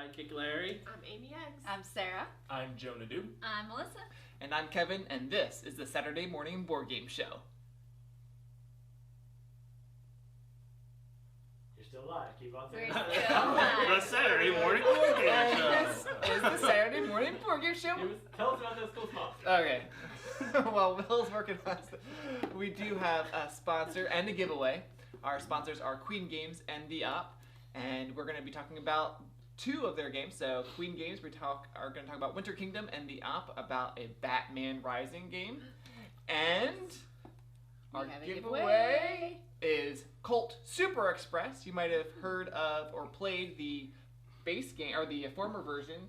Sidekick Larry. I'm Amy Eggs. I'm Sarah. I'm Jonah Doom. I'm Melissa. And I'm Kevin, and this is the Saturday Morning Board Game Show. You're still alive. Keep on saying We're that. still alive. The Saturday Morning Board Game Show. This is the Saturday Morning Board Game Show. Tell us about those cool spots. Okay. Well, Will's working on it. We do have a sponsor and a giveaway. Our sponsors are Queen Games and The Op, and we're going to be talking about two of their games. So Queen Games, are going to talk about Winter Kingdom, and The Op about a Batman Rising game. And our giveaway is Colt Super Express. You might have heard of or played the base game or the former version.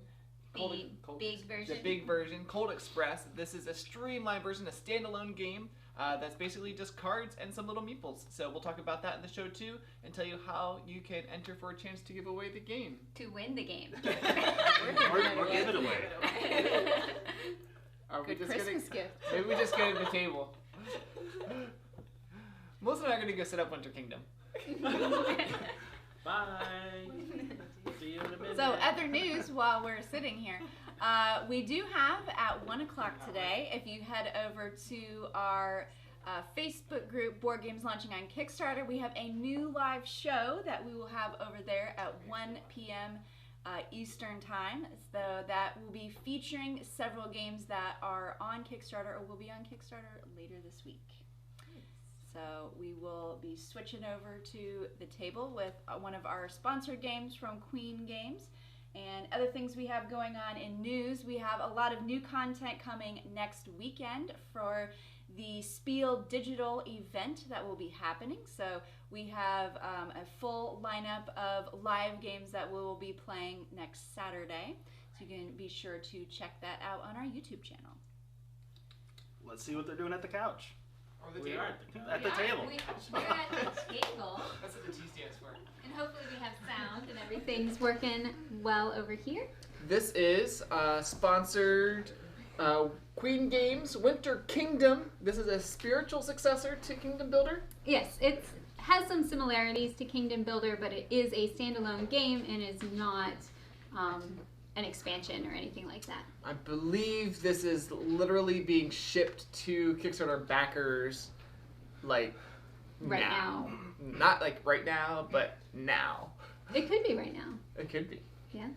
Big version. The big version, Colt Express. This is a streamlined version, a standalone game that's basically just cards and some little meeples. So we'll talk about that in the show too, and tell you how you can enter for a chance to give away the game. To win the game. We're giving it away. Are we Good just Christmas gonna, gift. maybe we just get at the table. Melissa and I are going to go set up Winter Kingdom. Bye. See you in a minute. So, other news while we're sitting here. We do have at 1 o'clock today, if you head over to our Facebook group, Board Games Launching on Kickstarter, we have a new live show that we will have over there at 1 p.m. Eastern Time. So that will be featuring several games that are on Kickstarter or will be on Kickstarter later this week. So we will be switching over to the table with one of our sponsored games from Queen Games. And other things we have going on in news, we have a lot of new content coming next weekend for the Spiel Digital event that will be happening. So we have a full lineup of live games that we will be playing next Saturday. So you can be sure to check that out on our YouTube channel. Let's see what they're doing at the couch. Or the We table. are at the table. We're at the table. That's what the T stands for. And hopefully we have sound and everything's working well over here. This is sponsored Queen Games Winter Kingdom. This is a spiritual successor to Kingdom Builder. Yes, it has some similarities to Kingdom Builder, but it is a standalone game and is not an expansion or anything like that. I believe this is literally being shipped to Kickstarter backers like Right now. Not like right now, but now. It could be right now. It could be. Yes.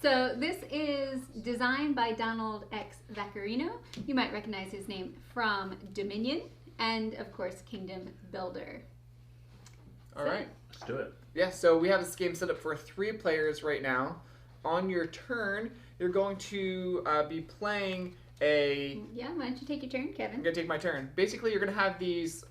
So this is designed by Donald X. Vaccarino. You might recognize his name from Dominion and, of course, Kingdom Builder. All right. Let's do it. Yeah, so we have this game set up for 3 players right now. On your turn, you're going to be playing a... Yeah, why don't you take your turn, Kevin? I'm going to take my turn. Basically, you're going to have these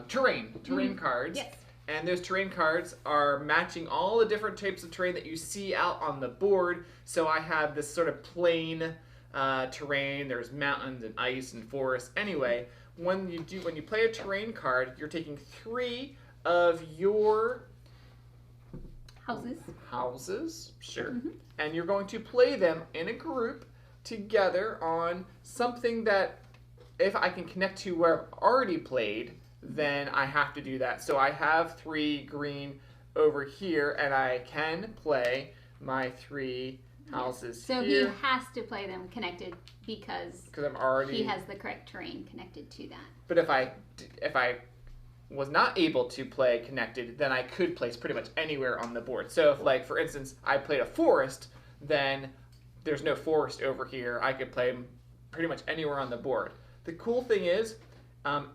terrain cards. Yes. And those terrain cards are matching all the different types of terrain that you see out on the board. So I have this sort of plain terrain. There's mountains and ice and forests. Anyway, when you play a terrain card, you're taking 3 of your houses, sure, and you're going to play them in a group together on something that, if I can connect to where I've already played, then I have to do that. So I have 3 green over here, and I can play my 3 houses So here. he has to play them connected because I'm already... he has the correct terrain connected to that. But if I was not able to play connected, then I could place pretty much anywhere on the board. So if, like, for instance, I played a forest, then there's no forest over here. I could play pretty much anywhere on the board. The cool thing is,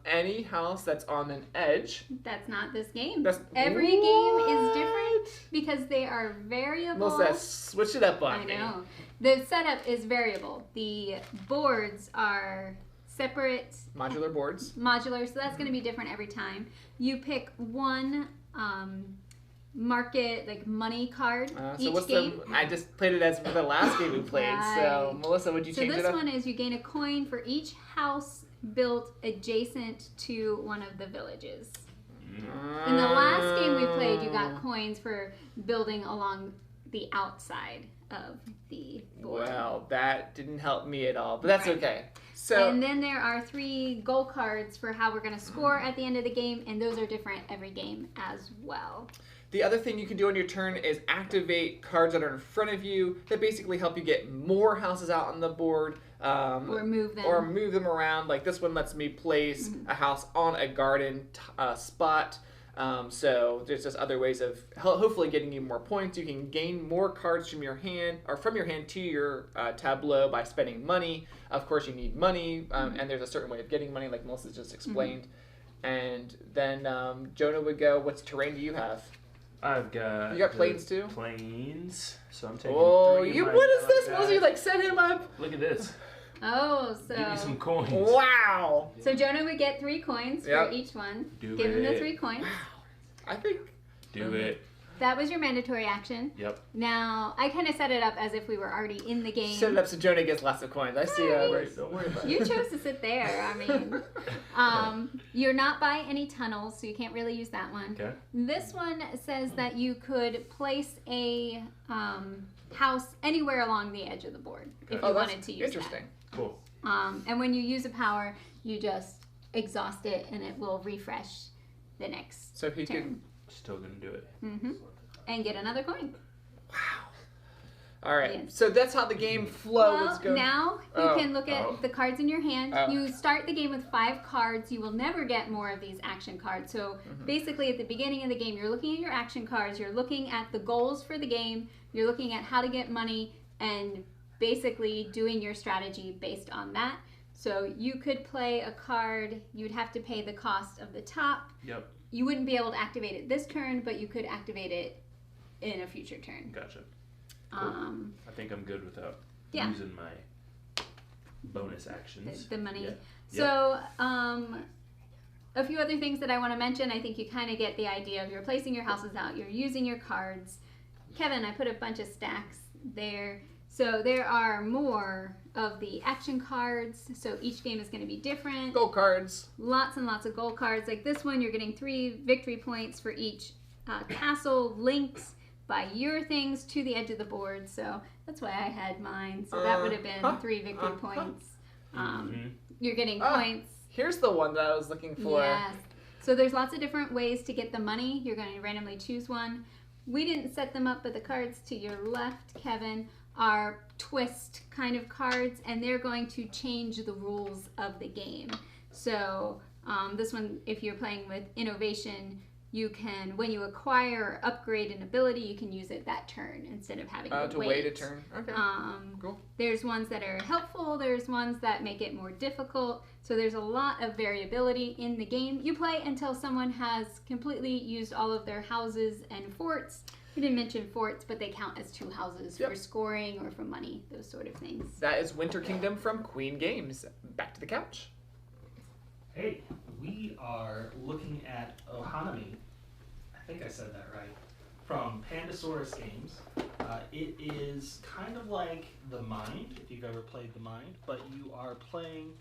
any house that's on an edge... That's not this game. Every game is different because they are variable. Melissa, switch it up on I me. know. The setup is variable. The boards are separate Modular boards. modular, so that's going to be different every time. You pick one market, like money card each game. I just played it as for the last game we played. So, Right. Melissa, would you change it So up? this one is you gain a coin for each house built adjacent to one of the villages. In the last game we played, you got coins for building along the outside of the board. Well, that didn't help me at all, but that's Right. okay. So, And then there are 3 goal cards for how we're going to score at the end of the game, and those are different every game as well. The other thing you can do on your turn is activate cards that are in front of you that basically help you get more houses out on the board. Or move them. Or move them around. Like this one lets me place a house on a garden spot. So there's just other ways of hopefully getting you more points. You can gain more cards from your hand to your tableau by spending money. Of course, you need money, and there's a certain way of getting money, like Melissa just explained. And then Jonah would go, "What terrain do you have?" I've got. You got planes too? Planes. So I'm taking. Oh, three you! of What is my this? guys. Melissa, you like set him up? Look at this. Oh, so. Give me some coins. Wow. So Jonah would get 3 coins for each one. Do Give him the it. 3 coins. I think. Do it. That was your mandatory action. Yep. Now, I kind of set it up as if we were already in the game. Set it up so Jonah gets lots of coins. I see. Don't worry about it. You chose to sit there. I mean, you're not by any tunnels, so you can't really use that one. Okay. This one says that you could place a house anywhere along the edge of the board if you wanted to use interesting. Cool. that. And when you use a power, you just exhaust it, and it will refresh the next So he turn. can. Still gonna do it. And get another coin. Wow. All right. Yes. So that's how the game flows. Well, Let's go. now you Oh. can look at the cards in your hand. Oh. You start the game with 5 cards. You will never get more of these action cards. So basically at the beginning of the game, you're looking at your action cards. You're looking at the goals for the game. You're looking at how to get money and basically doing your strategy based on that. So you could play a card. You'd have to pay the cost of the top. Yep. You wouldn't be able to activate it this turn, but you could activate it in a future turn. Gotcha. Cool. I think I'm good without using my bonus actions. The money. Yeah. So, a few other things that I want to mention. I think you kind of get the idea of you're placing your houses out, you're using your cards. Kevin, I put a bunch of stacks there. So there are more of the action cards. So each game is going to be different. Gold cards. Lots and lots of gold cards. Like this one, you're getting 3 victory points for each castle linked by your things to the edge of the board. So that's why I had mine. So that would have been 3 victory points. You're getting points. Here's the one that I was looking for. Yes. So there's lots of different ways to get the money. You're going to randomly choose one. We didn't set them up, but the cards to your left, Kevin, are twist kind of cards, and they're going to change the rules of the game. So this one, if you're playing with innovation, you can, when you acquire or upgrade an ability, you can use it that turn instead of having to wait a turn. Okay. Cool. There's ones that are helpful. There's ones that make it more difficult. So there's a lot of variability in the game. You play until someone has completely used all of their houses and forts. We didn't mention forts, but they count as 2 houses for scoring or for money, those sort of things. That is Winter Kingdom from Queen Games. Back to the couch. Hey, we are looking at Ohanami. I think I said that right. From Pandasaurus Games. It is kind of like The Mind, if you've ever played The Mind, but you are playing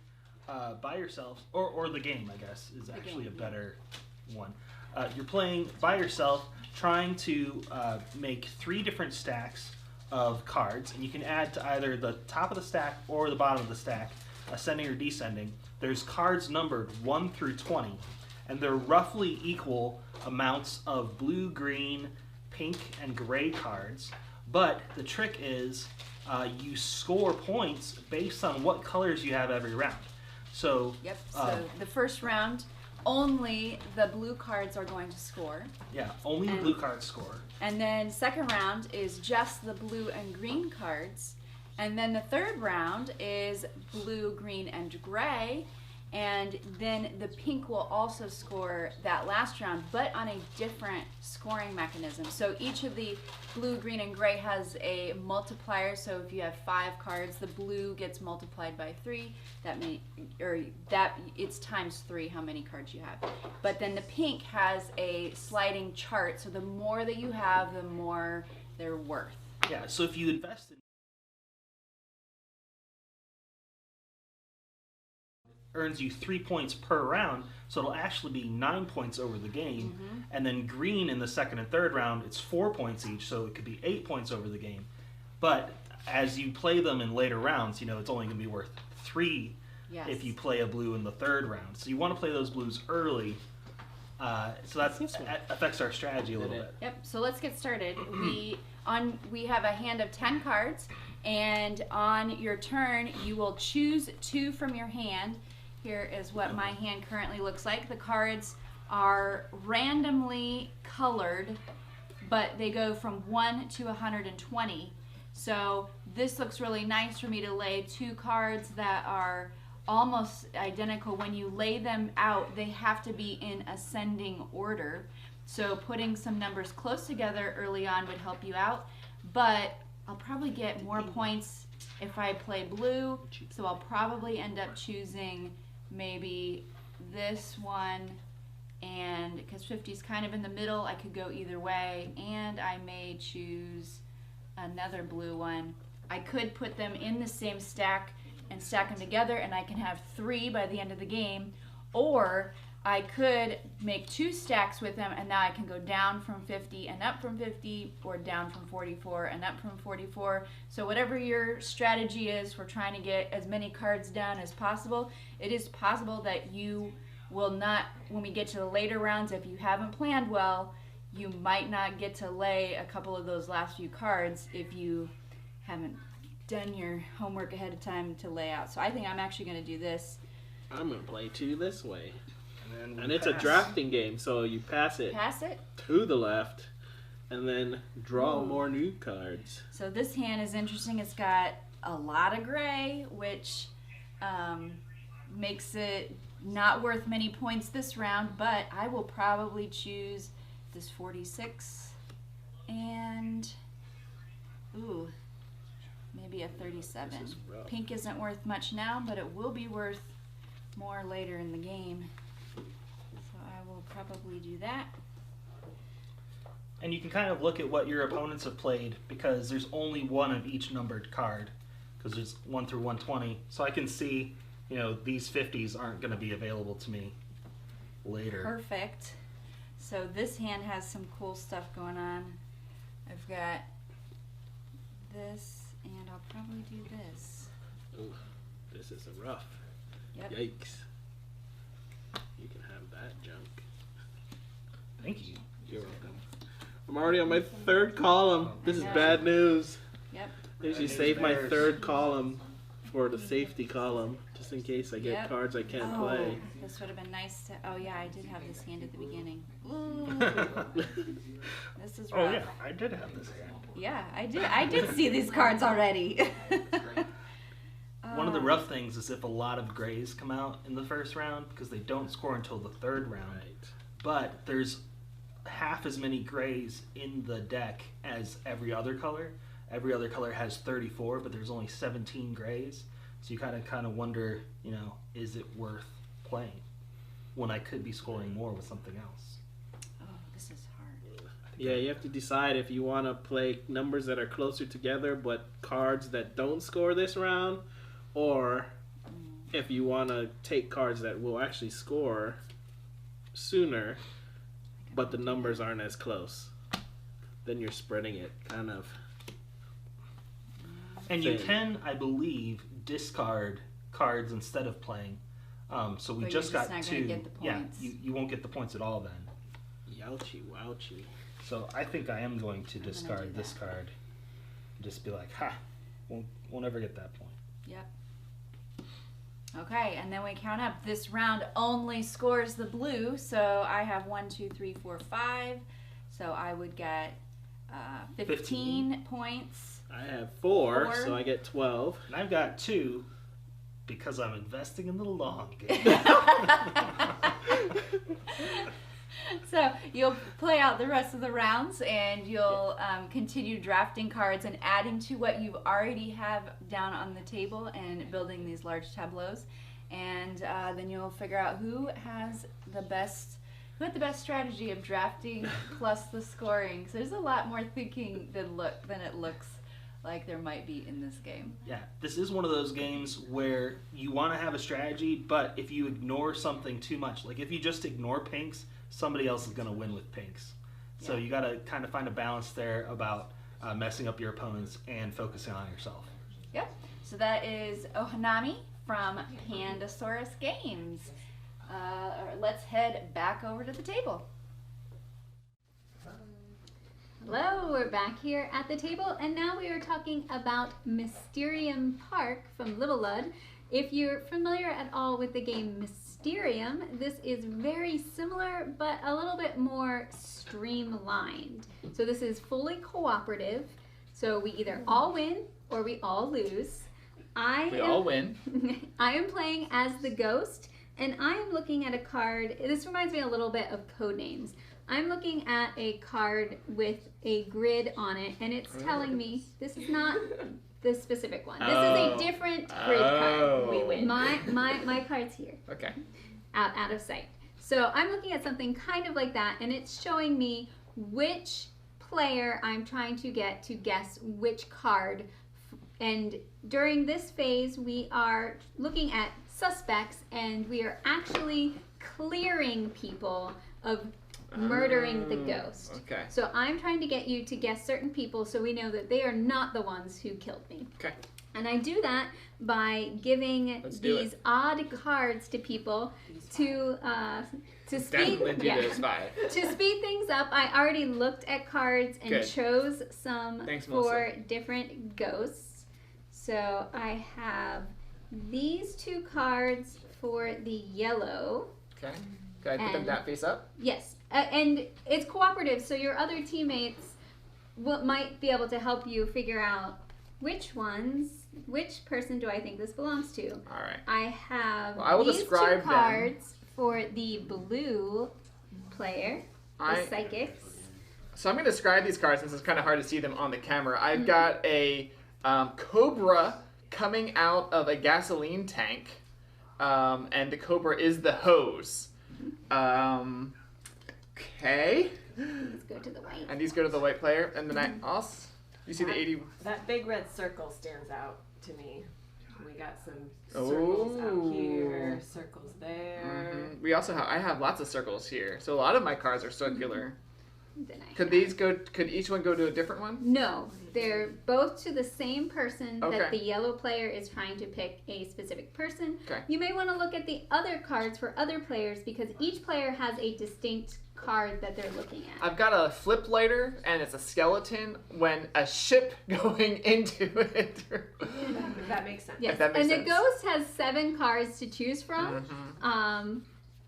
by yourself, or the game, I guess, is actually a better one. You're playing by yourself, trying to make 3 different stacks of cards, and you can add to either the top of the stack or the bottom of the stack, ascending or descending. There's cards numbered 1 through 20, and they're roughly equal amounts of blue, green, pink, and gray cards. But the trick is you score points based on what colors you have every round. So, so the first round, only the blue cards are going to score. Yeah, only the blue cards score. And then second round is just the blue and green cards. And then the third round is blue, green, and gray. And then the pink will also score that last round, but on a different scoring mechanism. So each of the blue, green, and gray has a multiplier. So if you have 5 cards, the blue gets multiplied by 3. It's times 3 how many cards you have. But then the pink has a sliding chart. So the more that you have, the more they're worth. Yeah, so if you invest in earns you 3 points per round, so it'll actually be 9 points over the game. And then green in the second and third round, it's 4 points each, so it could be 8 points over the game. But as you play them in later rounds, you know, it's only going to be worth 3 if you play a blue in the third round. So you want to play those blues early So that affects our strategy a little bit. Yep. So let's get started. We have a hand of 10 cards, and on your turn, you will choose 2 from your hand. Here is what my hand currently looks like. The cards are randomly colored, but they go from 1 to 120. So this looks really nice for me to lay 2 cards that are almost identical. When you lay them out, they have to be in ascending order. So putting some numbers close together early on would help you out, but I'll probably get more points if I play blue, so I'll probably end up choosing maybe this one, and because 50 is kind of in the middle, I could go either way, and I may choose another blue one. I could put them in the same stack and stack them together, and I can have 3 by the end of the game, or I could make 2 stacks with them, and now I can go down from 50 and up from 50, or down from 44 and up from 44. So whatever your strategy is for trying to get as many cards down as possible, it is possible that you will not, when we get to the later rounds, if you haven't planned well, you might not get to lay a couple of those last few cards if you haven't done your homework ahead of time to lay out. So I think I'm actually going to do this. I'm going to play 2 this way. And it's a drafting game, so you pass it to the left and then draw more new cards. So this hand is interesting. It's got a lot of gray, which makes it not worth many points this round, but I will probably choose this 46 and maybe a 37. Pink isn't worth much now, but it will be worth more later in the game. So I will probably do that. And you can kind of look at what your opponents have played, because there's only one of each numbered card, because there's 1 through 120. So I can see, you know, these 50s aren't going to be available to me later. Perfect. So this hand has some cool stuff going on. I've got this, and I'll probably do this. Ooh, this is a rough. Yep. Yikes. You can have that junk. Thank you. You're welcome. I'm already on my 3rd column. This is bad news. Yep. I usually save my 3rd column for the safety column, just in case I get cards I can't play. This would have been nice to... Oh, yeah, I did have this hand at the beginning. Ooh. This is rough. Oh, yeah, I did have this hand. Yeah, I did see these cards already. One of the rough things is if a lot of grays come out in the first round, because they don't score until the 3rd round. Right. But there's half as many grays in the deck as every other color. Every other color has 34, but there's only 17 grays. So you kind of wonder, you know, is it worth playing when I could be scoring more with something else? Oh, this is hard. Yeah, you have to decide if you want to play numbers that are closer together, but cards that don't score this round, or if you want to take cards that will actually score sooner, but the numbers aren't as close. Then you're spreading it kind of. And you can, I believe, discard cards instead of playing. So we just got 2. Yeah, you won't get the points at all then. Youchie, wouchie. So I think I am going to discard this card. Just be like, ha, won't ever get that point. Yep. Okay, and then we count up. This round only scores the blue, so I have 1, 2, 3, 4, 5. So I would get 15 points. I have 4, so I get 12. And I've got 2 because I'm investing in the long game. So you'll play out the rest of the rounds, and you'll continue drafting cards and adding to what you already have down on the table and building these large tableaus. And then you'll figure out who had the best strategy of drafting plus the scoring. So there's a lot more thinking than it looks like there might be in this game. Yeah, this is one of those games where you want to have a strategy, but if you ignore something too much, like if you just ignore pinks, somebody else is going to win with pinks. So you got to kind of find a balance there about messing up your opponents and focusing on yourself. Yep. So that is Ohanami from Pandasaurus Games. let's head back over to the table. Hello, we're back here at the table, and now we are talking about Mysterium Park from Little Lud. If you're familiar at all with the game Mysterium, this is very similar, but a little bit more streamlined. So this is fully cooperative, so we either all win or we all lose. all win. I am playing as the ghost, and I am looking at a card. This reminds me a little bit of Codenames. I'm looking at a card with a grid on it, and it's telling me this is not the specific one. This is a different grid card. We win. My card's here. Okay. Out of sight. So I'm looking at something kind of like that, and it's showing me which player I'm trying to get to guess which card. And during this phase, we are looking at suspects, and we are actually clearing people of murdering the ghost. Okay. So I'm trying to get you to guess certain people so we know that they are not the ones who killed me. Okay. And I do that by giving these odd cards to people to speed. Definitely do this 5. To speed things up, I already looked at cards and chose some for different ghosts. So I have these 2 cards for the yellow. Okay. Can I put them that face up? Yes. And it's cooperative, so your other teammates might be able to help you figure out which person do I think this belongs to. All right. I have I will these describe 2 cards for the blue player, the psychics. So I'm going to describe these cards since it's kind of hard to see them on the camera. I've got a cobra coming out of a gasoline tank, and the cobra is the hose. Okay. Let's go to the white. And these go to the white player. And then I also, you see the 80. That big red circle stands out to me. We got some circles out here, circles there. Mm-hmm. We also I have lots of circles here. So a lot of my cards are circular. Could each one go to a different one? No, they're both to the same person Okay. that the yellow player is trying to pick a specific person. Okay. You may want to look at the other cards for other players because each player has a distinct card that they're looking at. I've got a flip lighter and it's a skeleton when a ship going into it. That makes sense. Yes, If that makes and sense. the ghost has 7 cards to choose from. Mm-hmm.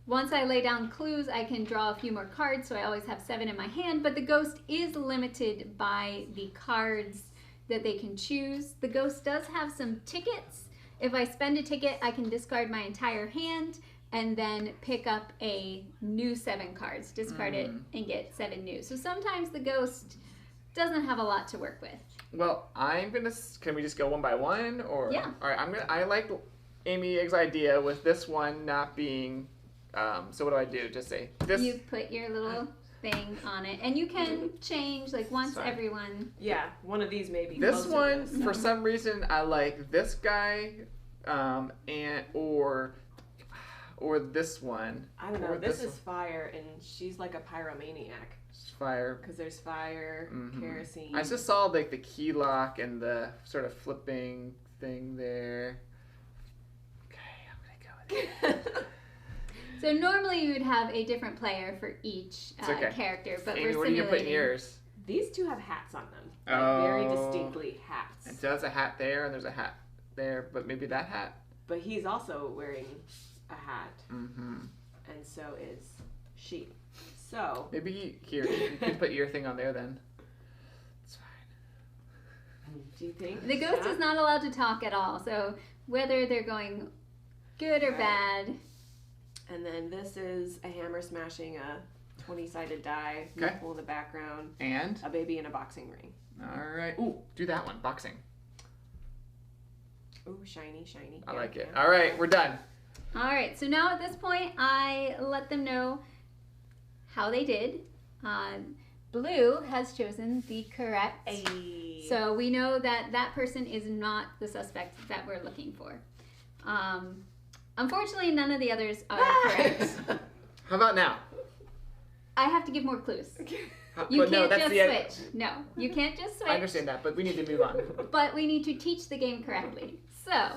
Once I lay down clues, I can draw a few more cards, so I always have 7 in my hand, but the ghost is limited by the cards that they can choose. The ghost does have some tickets. If I spend a ticket, I can discard my entire hand and then pick up a new 7 cards, discard it, and get 7 new. So sometimes the ghost doesn't have a lot to work with. Well, can we just go one by one? Or Yeah. All right, I like Amy Egg's idea with this one not being, so what do I do? Just say this. You put your little thing on it, and you can change like once Sorry. everyone. Yeah, one of these may be This closer one, to this. for some reason, I like this guy, or this one. I don't know. Or This this is fire, and she's like a pyromaniac Fire. because there's fire, kerosene. I just saw like the key lock and the sort of flipping thing there. Okay, I'm gonna go with it. So normally you would have a different player for each okay. character, but Amy, we're what are you simulating. putting yours? These 2 have hats on them. Like very Oh. distinctly hats. And so there's a hat there, and there's a hat there, but maybe that hat. But he's also wearing a hat, Mm-hmm. and so is she. So Maybe here you can put your thing on there then. It's fine. do you think The ghost is not allowed to talk at all, so whether they're going good or bad. And then this is a hammer smashing a 20-sided die. Okay. Nipple in the background. And A baby in a boxing ring. all right. Ooh, do that one. Boxing. Ooh, shiny, shiny. I Yeah, like it. yeah. All right, we're done. All right, so now at this point, I let them know how they did. Blue has chosen the correct. Ayy. So we know that that person is not the suspect that we're looking for. Unfortunately, none of the others are correct. How about now? I have to give more clues. But You no, can't that's just the end. switch. No, you can't just switch. I understand that, but we need to move on. But we need to teach the game correctly. So,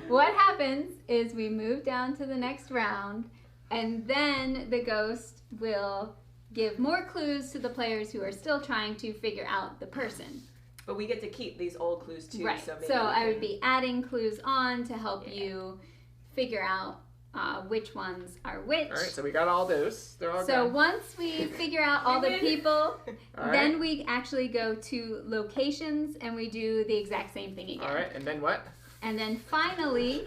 what happens is we move down to the next round, And then the ghost will give more clues to the players who are still trying to figure out the person. But we get to keep these old clues too. Right. So, maybe So I would be adding clues on to help you figure out which ones are which. All right, so we got all those. They're all So good. once we figure out all the people, All then right. we actually go to locations and we do the exact same thing again. All right, and then what? And then finally,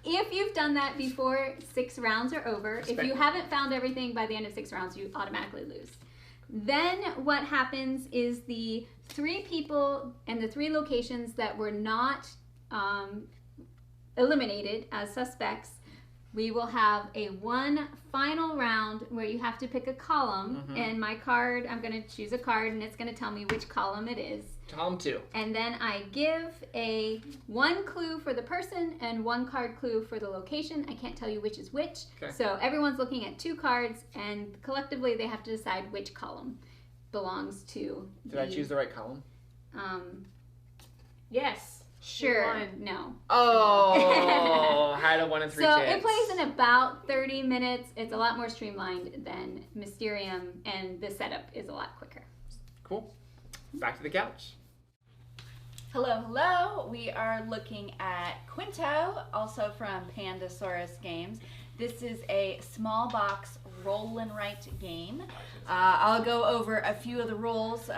if you've done that before 6 rounds are over, if you haven't found everything by the end of 6 rounds, you automatically lose. Then what happens is the 3 people and the 3 locations that were not eliminated as suspects, we will have a one final round where you have to pick a column. And my card, I'm going to choose a card and it's going to tell me which column it is. Column 2. And then I give one clue for the person and 1 card clue for the location. I can't tell you which is which. Okay. So everyone's looking at 2 cards and collectively they have to decide which column belongs to Did I choose the right column? Yes. Sure. One. No. Oh, had a 1 in 3 So chance. it plays in about 30 minutes. It's a lot more streamlined than Mysterium and the setup is a lot quicker. Cool. Back to the couch. Hello, hello. We are looking at Quinto, also from Pandasaurus Games. This is a small box roll and write game. I'll go over a few of the rules.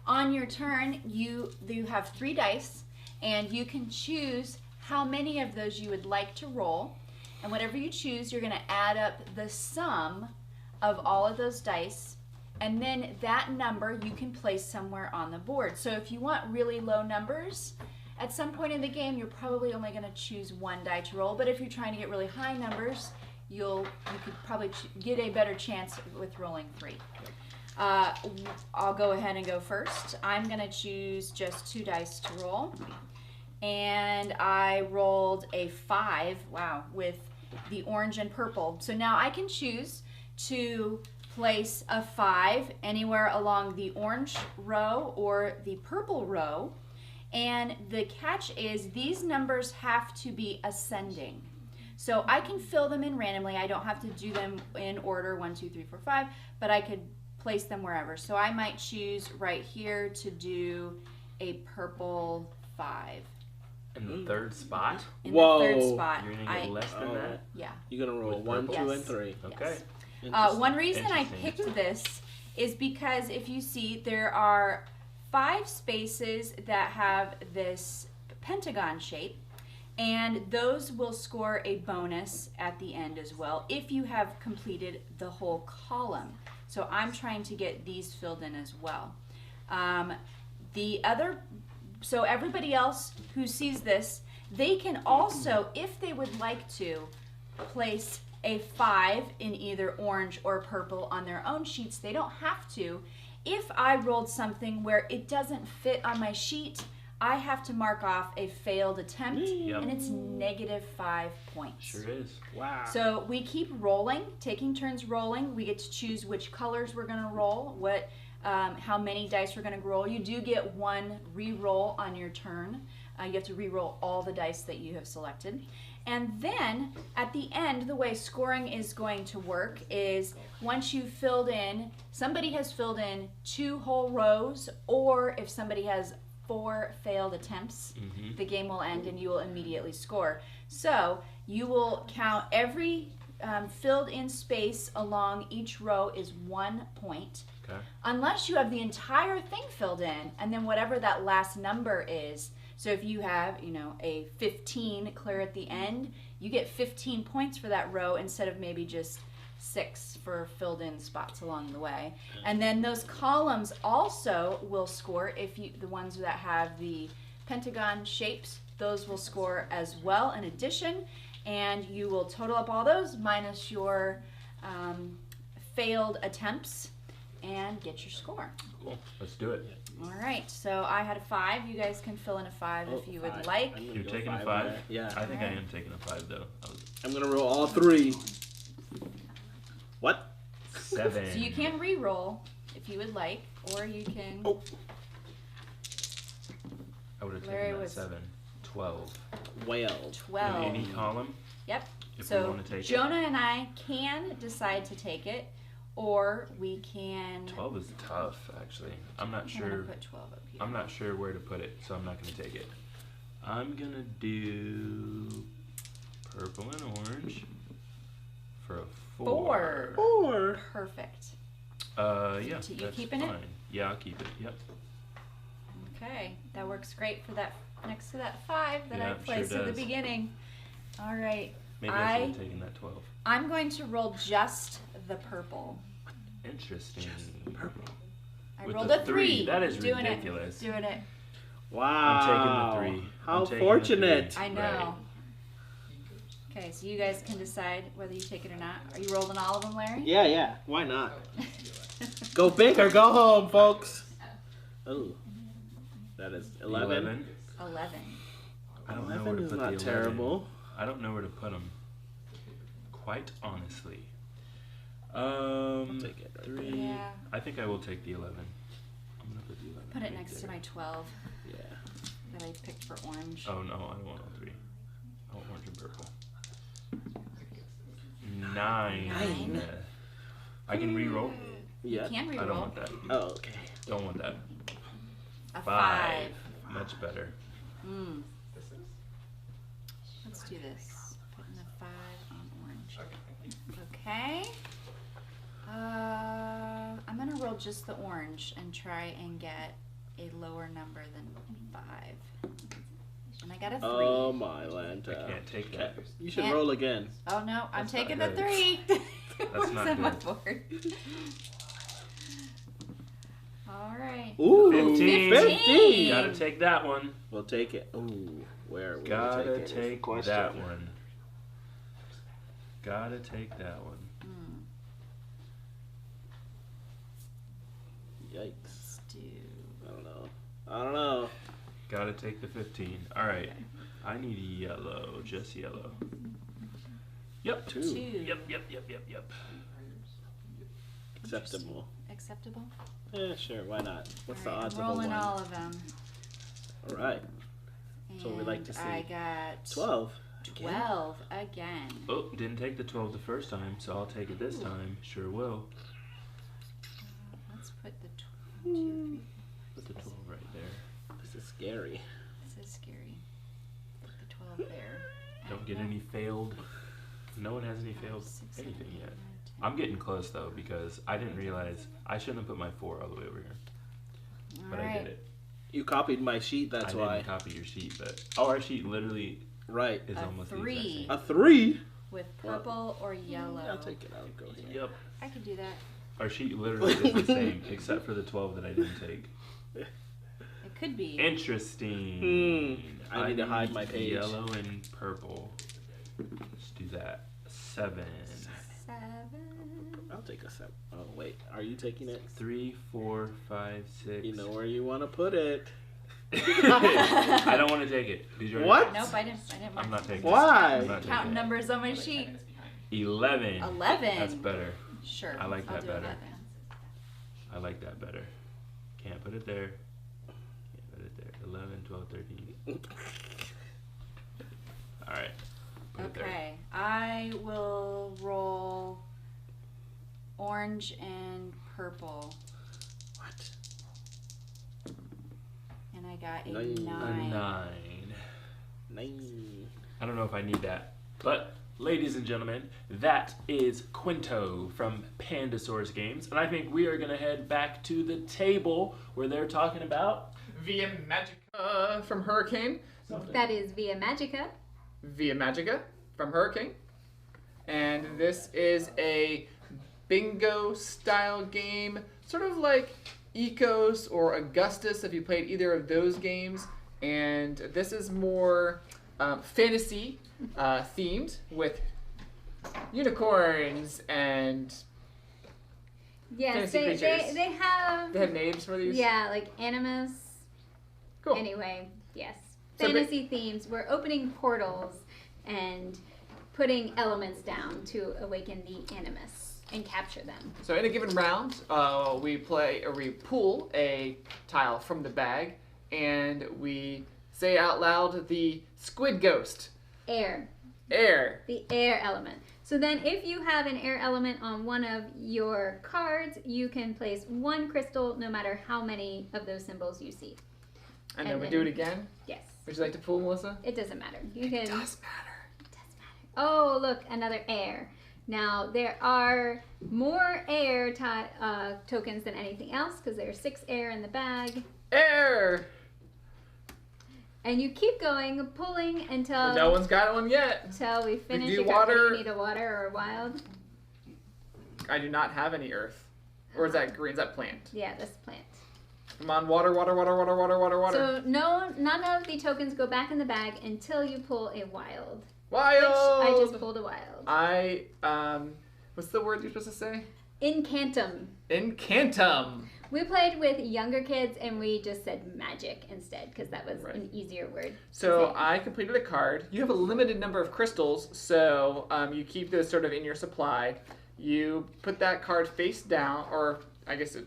On your turn, you have 3 dice, and you can choose how many of those you would like to roll. And whatever you choose, you're going to add up the sum of all of those dice. And then that number you can place somewhere on the board. So if you want really low numbers, at some point in the game, you're probably only going to choose 1 die to roll. But if you're trying to get really high numbers, you could probably get a better chance with rolling 3. I'll go ahead and go first. I'm going to choose just 2 dice to roll. And I rolled a 5, wow, with the orange and purple. So now I can choose to place a 5 anywhere along the orange row or the purple row. And the catch is these numbers have to be ascending. So I can fill them in randomly. I don't have to do them in order 1, 2, 3, 4, 5, but I could place them wherever. So I might choose right here to do a purple 5. In the 3rd spot? In the 3rd spot. You're going to get less than that? Yeah. You're going to roll With 1, purple? 2, and 3. Okay. One reason I Interesting. picked this is because if you see, there are 5 spaces that have this pentagon shape, and those will score a bonus at the end as well if you have completed the whole column. So I'm trying to get these filled in as well. So everybody else who sees this, they can also, if they would like to, place a 5 in either orange or purple on their own sheets. They don't have to. If I rolled something where it doesn't fit on my sheet, I have to mark off a failed attempt, and it's -5 points. Sure is. Wow. So we keep rolling, taking turns rolling. We get to choose which colors we're going to roll, how many dice we're going to roll. You do get 1 re-roll on your turn. You have to re-roll all the dice that you have selected. And then at the end, the way scoring is going to work is once you've filled in, somebody has filled in 2 whole rows, or if somebody has 4 failed attempts, the game will end and you will immediately score. So you will count every filled in space along each row is 1 point. Okay. Unless you have the entire thing filled in, and then whatever that last number is. So if you have, a 15 clear at the end, you get 15 points for that row instead of maybe just 6 for filled in spots along the way. And then those columns also will score the ones that have the pentagon shapes, those will score as well in addition. And you will total up all those minus your failed attempts and get your score. Cool. Let's do it. All right, so I had a 5. You guys can fill in a 5 if you would 5. like. I'm gonna You're go taking a 5 5? on that. Yeah. I think I Alright. am taking a 5, though. I'm going to roll all 3. What? 7. So you can re-roll if you would like, or you can. Oh. I would have Larry taken that was- 7. 12. Well. 12. In any column? Yep. If we So want to take Jonah and I can decide to take it, or we can. 12 is tough, actually. I'm not I'm sure. gonna put 12 up here. I'm not sure where to put it, so I'm not going to take it. I'm going to do purple and orange for a 4. 4. Perfect. Yeah, You that's keeping it? fine. Yeah, I'll keep it. Yep. Okay, that works great for that next to that 5 that Yeah, I it placed sure at the does. beginning. All right. Maybe I should have taken that 12. I'm going to roll just the purple. Interesting. Purple. I With rolled the a 3. That is Doing ridiculous. Doing it. Wow. I'm taking the 3. How I'm taking the fortunate. 3. I know. Okay, so you guys can decide whether you take it or not. Are you rolling all of them, Larry? Yeah. Why not? Go big or go home, folks. Oh, that is 11. 11. I don't know 11 where to is put not the 11. terrible. I don't know where to put them. Quite honestly. I'll take it. 3. Yeah. I think I will take the 11. I'm gonna put the 11. Put it right next to there. my 12 Yeah. that I picked for orange. Oh no, I don't want all 3. I want orange and purple. 9. 9. I can re-roll. Yeah. You can I don't reroll. want that. Oh, okay. Don't want that. A 5. Much better. Mm. Let's do this. Putting a 5 on orange. Okay. I'm gonna roll just the orange and try and get a lower number than 5. And I got a 3. Oh my I Lanta. can't take that. You should Can't- roll again. Oh no, I'm That's not taking the good. 3. That's not on my good. board. All right. Ooh, 15. 15. Gotta take that one. We'll take it. Ooh, where will Gotta we take it? take Question. that one. Gotta take that one. Yikes. Let's do. I don't know. Gotta take the 15. Alright. I need yellow. Just yellow. Yep. 2. 2. Yep. Acceptable. Acceptable? Yeah, sure. Why not? What's All right, the odds I'm of a rolling 1? all of them. All right. That's what we like to And see. I got 12. Again? 12 again. Oh, didn't take the 12 the first time, so I'll take it this time. Sure will. Let's put the 2, 3. Put the 12 right there. This is scary. This is scary. Put the 12 there. Don't get any failed. No one has any failed anything yet. I'm getting close though because I didn't realize I shouldn't have put my 4 all the way over here, but I did it. You copied my sheet, that's I why. didn't copy your sheet, but our sheet literally Right. is A almost 3. the exact A 3? With purple or yellow. I'll take it. I'll go same. here. Yep. I could do that. Our sheet literally is the same except for the 12 that I didn't take. It could be. Interesting. I need to hide my page. Yellow and purple. Let's do that. 7. 7. I'll take a 7. Oh, wait. Are you taking it? 3, 4, 5, 6. You know where you want to put it. I don't want to take it. Did you already- What? Nope, I didn't mark I'm not it. taking Why? it. I'm not taking Counting it. numbers on my sheet. 11. 11. That's better. Sure. I like I'll that do better. 11. I like that better. Can't put it there. Can't put it there. 11, 12, 13. Alright. Put it there. Okay. I will roll orange and purple. What? And I got a 9. A 9. 9. I don't know if I need that. But, ladies and gentlemen, that is Quinto from Pandasaurus Games. And I think we are going to head back to the table where they're talking about... Via Magica from Hurricane. That is Via Magica. Via Magica from Hurricane. And this is a bingo style game, sort of like Ecos or Augustus if you played either of those games. And this is more fantasy themed with unicorns and Yes, fantasy they creatures. they have. They have names for these? Yeah, like Animus. Cool. Anyway, yes. So Fantasy themes. We're opening portals and putting elements down to awaken the Animus and capture them. So in a given round, we pull a tile from the bag and we say out loud the squid ghost. Air. Air. The air element. So then if you have an air element on one of your cards, you can place one crystal no matter how many of those symbols you see. And then we do it again? Yes. Would you like to pull, Melissa? It doesn't matter. You can. It does matter. It does matter. Oh, look, another air. Now, there are more air tokens than anything else because there are 6 air in the bag. Air! And you keep going, pulling until... No one's got one yet. Until we finish. do You got- water. You need a water or a wild? I do not have any earth. Or is that green? Is that plant? Yeah, this plant. Come on, water, water, water, water, water, water, water. So none of the tokens go back in the bag until you pull a wild. Wild! Which I just pulled a wild. What's the word you're supposed to say? Incantum. Incantum. We played with younger kids and we just said magic instead because that was Right. an easier word. So to say. I completed a card. You have a limited number of crystals, so you keep those sort of in your supply. You put that card face down, or I guess it...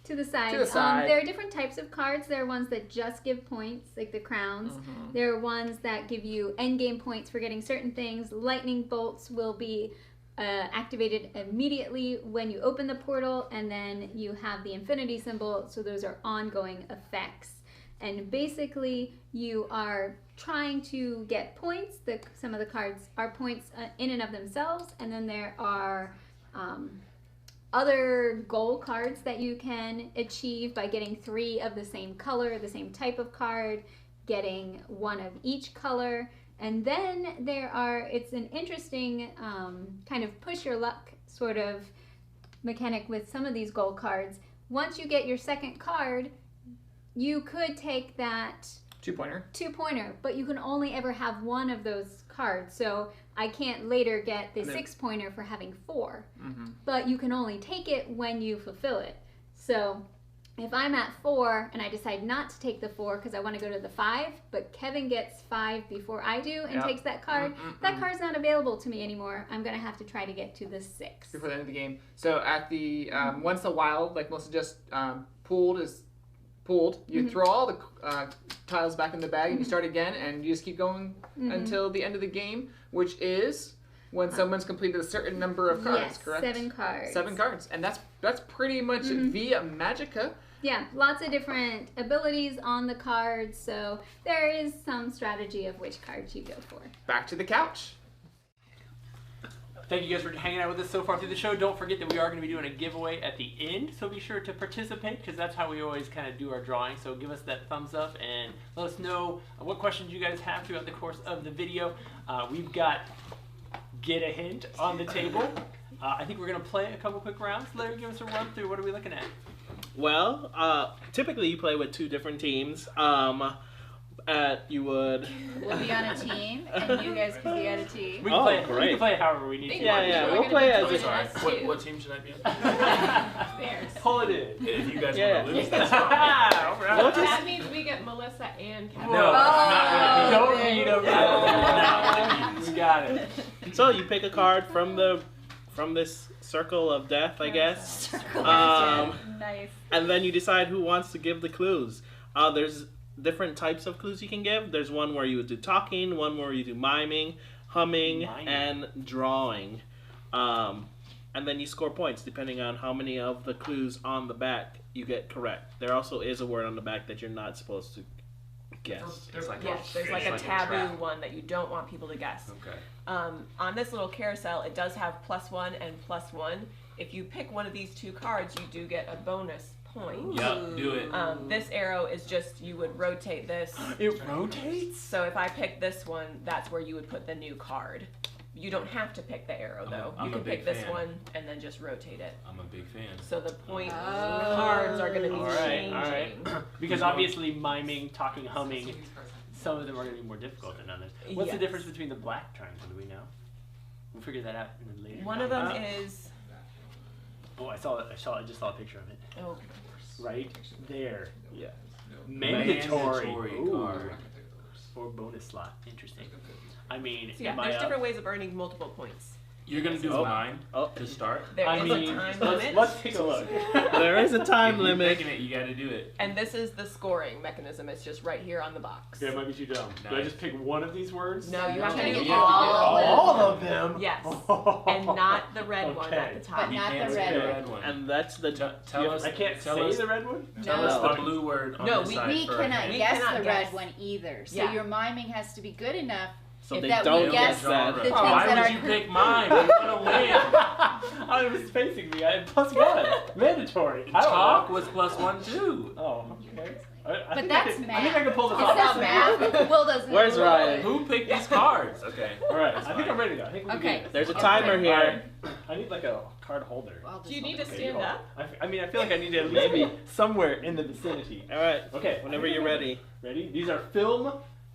To the side. To the side. There are different types of cards. There are ones that just give points, like the crowns. Mhm. There are ones that give you endgame points for getting certain things. Lightning bolts will be activated immediately when you open the portal, and then you have the infinity symbol, so those are ongoing effects. And basically, you are trying to get points. Some of the cards are points in and of themselves, and then there are other goal cards that you can achieve by getting 3 of the same color, the same type of card, getting 1 of each color. And then it's an interesting kind of push your luck sort of mechanic with some of these gold cards. Once you get your second card, you could take that 2-pointer. 2-pointer, but you can only ever have 1 of those cards. So I can't later get the 6-pointer for having 4. Mm-hmm. But you can only take it when you fulfill it. So if I'm at 4 and I decide not to take the 4 because I want to go to the 5, but Kevin gets 5 before I do and Yep. takes that card, that card's not available to me anymore. I'm going to have to try to get to the 6. Before the end of the game. So at the once the wild, like Melissa just pulled, you throw all the tiles back in the bag and you start again, and you just keep going until the end of the game, which is when someone's completed a certain number of cards, Yes, correct? 7 cards. 7 cards, and that's pretty much via Magica. Yeah, lots of different abilities on the cards, so there is some strategy of which cards you go for. Back to the couch. Thank you guys for hanging out with us so far through the show. Don't forget that we are going to be doing a giveaway at the end, so be sure to participate because that's how we always kind of do our drawing. So give us that thumbs up and let us know what questions you guys have throughout the course of the video. We've got Get a Hint on the table. I think we're going to play a couple quick rounds. Larry, give us a run through. What are we looking at? Well, typically you play with 2 different teams. You would. We'll be on a team, and you guys can be on a team. We can great. We can play however we need to. Yeah, we'll play as a Sorry, what team should I be on? Bears. Pull it in. If you guys Yeah. want to lose, that's fine. All right. That means we get Melissa and Kevin. No, not Don't read them. We got it. So you pick a card from this circle of death, I guess. Nice. And then you decide who wants to give the clues. There's different types of clues you can give. There's one where you would do talking, one where you do miming, humming, and drawing. And then you score points depending on how many of the clues on the back you get correct. There also is a word on the back that you're not supposed to guess. There's like There's like a taboo one that you don't want people to guess. Okay. On this little carousel, it does have +1 and +1. If you pick one of these 2 cards, you do get a bonus point. Yep, do it. This arrow is just, you would rotate this. It rotates? So if I pick this one, that's where you would put the new card. You don't have to pick the arrow though. I'm You a can pick big this fan. one and then just rotate it. I'm a big fan. So the point cards are going to be changing. All right. Because obviously miming, talking, humming, some of them are going to be more difficult than others. What's the Yes. difference between the black triangle? Do we know? We'll figure that out in the later. One of them is... Oh, I just saw a picture of it. Oh, Right there. Yeah. Mandatory. Mandatory card. Or bonus slot. Interesting. I mean, so yeah, am I there's up? different ways of earning multiple points. You're gonna do mine to start. There I is mean, a time limit. let's take a look. There is a time If you're limit. picking it, you gotta do it. And this is the scoring mechanism. It's just right here on the box. Okay, it might be too dumb. Do I Nice. just pick one of these words? No, you have to No, get you all have of to them. All of them? Yes. And not the red one at the But top. You not can't the say red the one. red one. And that's the. Tell us. I can't tell say us, the red one? Tell No. us the blue word on No, this we- side We for a cannot hint. We guess cannot the guess. red one either. So Yeah. your miming has to be good enough. So If they that don't we guess guess that. the Oh, things why that would are you pick mine? We wanna win. I was facing me. I had +1. Mandatory. I don't Talk know. was +1 too. Oh, okay. I But think that's I think, math. I think I can pull this It's off. not math. Will doesn't. Where's know. Ryan? Who picked these cards? Okay. All right, That's I think fine. I'm ready to go. I think we can Okay. do this. There's a Okay. timer here. I need like a card holder. Well, Do you need to Okay, stand hold up? on. I mean, I feel like I need to at least be somewhere in the vicinity. All right. Okay, Whenever you're ready. Ready? These are film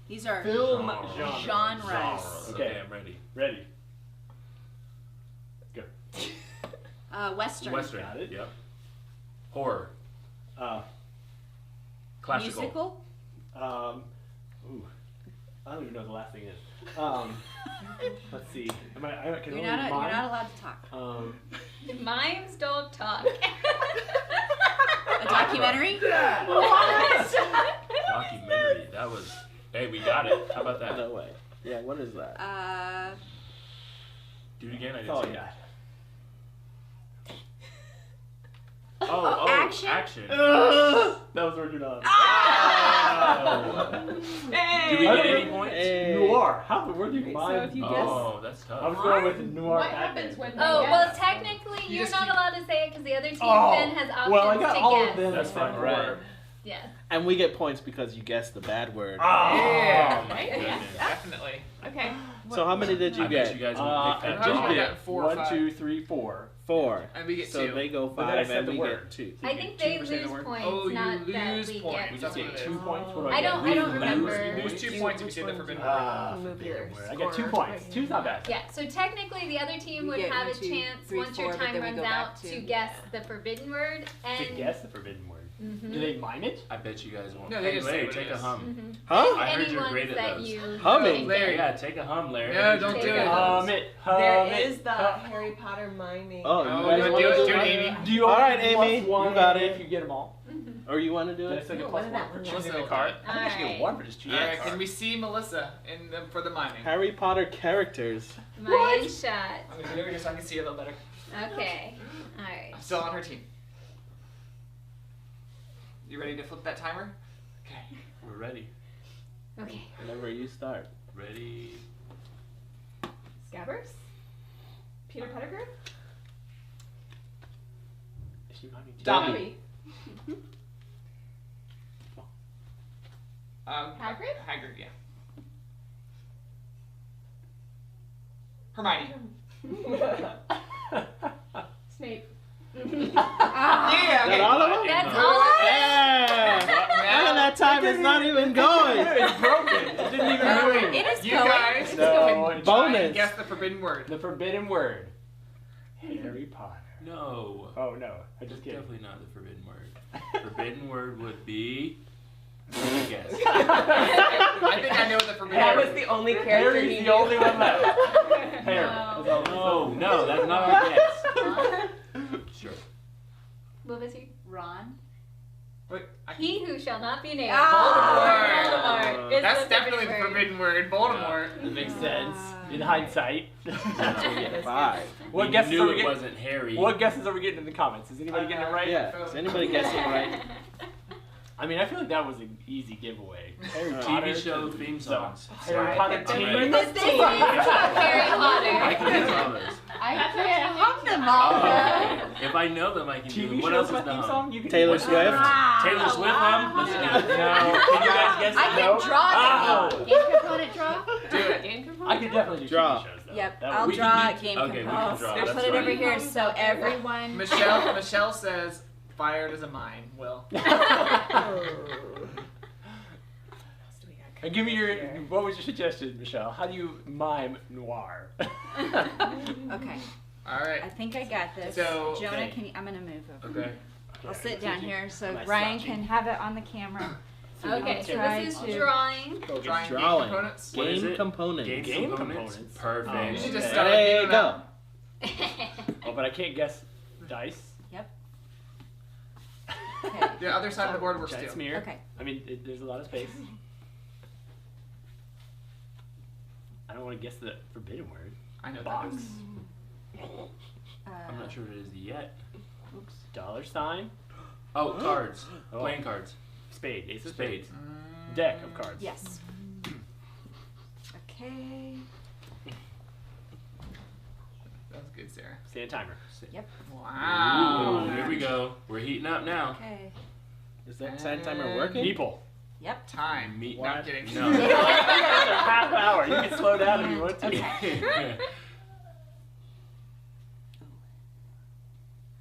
These are genres. genres. Okay, I'm ready. Ready. Western. Western. Got it. Yep. Horror. Uh, Classical. Musical. ooh, I don't even know what the last thing is. Let's see. I can You're only not. mime? You're not allowed to talk. Mimes don't talk. A documentary. Documentary. That was. Hey, we got it. How about that? No way. Yeah. What is that? Do it again. I That's didn't all see I it. got. Oh, Action? action. That was working on. Oh. Do we get any points? Hey. Noir. How? Where do you So find? if you Oh, that's I tough. was going with noir. What Batman. happens when Oh, they well, guess? technically, You you're just not keep- allowed to say it because the other team Oh, then has options well, I got to all guess. of them. That's fine. Right. Horror. Yeah. And we get points because you guessed the bad word. Yeah. Oh my Right? goodness. Definitely. Okay. So how many did you I bet get? you guys won't I pick that. How just many? did I got 4 or 1, 5. 2, 3, 4. 4. And we get So 2. they go But then I 5 said and the we word. get 2. I think they 2% lose the word. points, Oh, you not that lose we points. get. We That's just what get it 2 is. points. What do I don't lose. remember. You lose 2 points if you say the forbidden word. Ah, Move your I get 2 score. points. 2's not bad. Yeah, so technically the other team We would get have a 1, 2, chance 3, once your 4, but time then we runs go out back to to- guess the forbidden word. To And guess the forbidden word. Mhm. Do they mime it? I bet you guys won't. No, they Hey, just say Larry, what it take a is. hum. Huh? I heard any you're ones great at that those. you Humming. think Larry. Yeah, take a hum, Larry. No, don't do it. It. There it. is the Harry Potter miming. Oh, Oh, you do guys it, want do to it, do do it, one? Amy. Do you All only right, get Amy, +1 you got it. if you get them all? Or you want to do Did I it? still get No, what +1 about for when choosing Melissa the card? will I think I should get Alright. 1 for just choosing Alright, the card. can we see Melissa for the miming? Harry Potter characters. my shot. I'm gonna do it so I can see it a little better. Okay. Alright. I'm still on her team. You ready to flip that timer? Okay. We're ready. Okay. Whenever you start. Ready. Scabbers? Peter Pettigrew? Is she miming too? Dobby. Hagrid? Hagrid, yeah. Hermione. Snape. Yeah, Is that all of them? That's all of it? Yeah! And that time is not even going. It's broken. It didn't even No, move. It is You going. guys No, can it's try bonus. and guess the forbidden word. The forbidden word. Harry Potter. No. Oh no, I just kidding. Definitely not the forbidden word. Forbidden word would be. Guess. I think I know what the forbidden That word was the only character Harry's he the knew. only one left. Harry. No. That's all- No, that's not our guess. Sure. What was he? Ron. Wait, He who shall not be named. Ah. Voldemort. Is that's the definitely the word. forbidden word. Voldemort. That makes sense. In hindsight. We get 5. What We guesses knew are we it getting? wasn't Harry. What guesses are we getting in the comments? Is anybody getting it right? Yeah. Is anybody guessing right? I mean, I feel like that was an easy giveaway. Harry TV Potter show theme songs. Harry Potter I'm team. ready. This is Harry I Potter. can guess all those. I can't hum them all. Oh, if I know them, I can do TV them. What shows else is my the theme hum? song? You can Taylor do Swift. Taylor Swift hum? Let's do it. No. Can you guys guess I it? can No. draw Oh. them. Game component draw. Do it. I could definitely do Draw. TV shows though. Yep, That I'll would- we draw can do- game okay, we can component. draw, I'll that's put it over fine. here so everyone. Michelle says fired as a mine. Will. And give me your. What was your suggestion, Michelle? How do you mime noir? Okay, All right. I think I got this. So- Jonah, Okay. can you, I'm gonna move over. Okay. I'll sit down here so Nice Ryan slouching. can have it on the camera. Okay, so Try this is to- drawing. Drawing game Drawing. components. What is Game it? components. Game Game components. components. Perfect. You should just Okay. start There you giving go. out. Oh, but I can't guess dice. Okay. The other side of the board, we're Giant still. smear. Okay. I mean, there's a lot of space. I don't want to guess the forbidden word. I know Box. that is. I'm not sure what it is yet. Oops. Dollar sign. Oh, cards. Oh. Playing cards. Spade. Ace of Spades. spades. Deck of cards. Yes. Okay. That was good, Sarah. Stand timer. Wow. Ooh, here we go. We're heating up now. Okay. Is that sand timer working? People. Yep. Time. Meat. Not kidding. No. You got another half hour. You can slow down if you want to. Okay.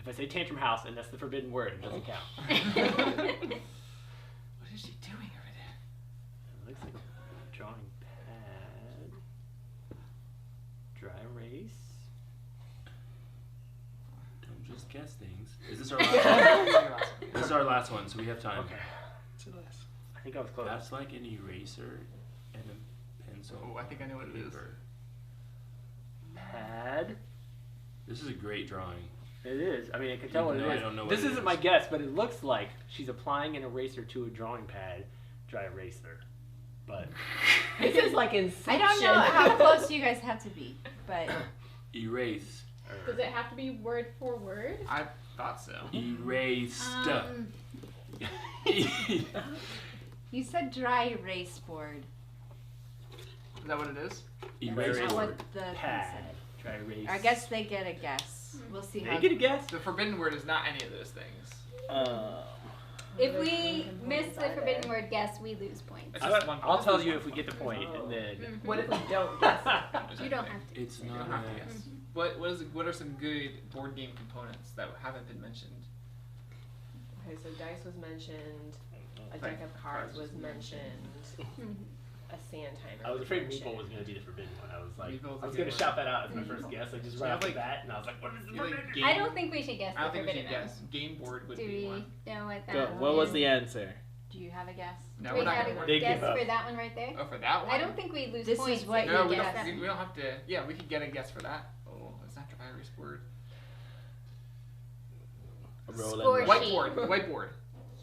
If I say tantrum house and that's the forbidden word, it doesn't count. What is she doing over there? It looks like a drawing pad. Dry erase. Don't just guess things. Is this our last one? This is our last one, so we have time. Okay. I think I was close. That's like an eraser and a pencil. Oh, I think I know what it is. paper. Pad. This is a great drawing. It is. I mean, I can tell what Even it though is. I don't know what This it isn't is. my guess, but it looks like she's applying an eraser to a drawing pad. Dry eraser. But This is like Inception. I don't know how close you guys have to be, but Erase. Does it have to be word for word? I thought so. Erased. you said dry erase board. Is that what it is? Erase That's not board. what the thing pad. said. Dry erase. I guess they get a guess. We'll see how. They get a guess. The forbidden word is not any of those things. If we miss the forbidden word guess, we lose points. It's just one I'll point. tell you if we get the point, and then. What if we don't guess? You don't have to. It's You not don't have to a... guess. What are some good board game components that haven't been mentioned? Okay, so dice was mentioned. A deck of cards was mentioned. A sand timer. I was afraid mentioned. Meeple was going to be the forbidden one. I was like, Meeple's I was a going good to one. shout that out as my first guess, like just So right you off have, the like- bat, and I was like, what is the You like forbidden? game, I don't think we should guess I don't the think we forbidden should one. guess. Game board would Do be we one. know what that Go. one What was is? the answer? Do you have a guess? No, Do we're we not have gonna a They guess give up. for that one right there? Oh, for that one? I don't think we lose This points. is what if No, you we guess. don't have to. Yeah, we could get a guess for that. Oh, it's not dry erase word. Score sheet. Whiteboard. Whiteboard.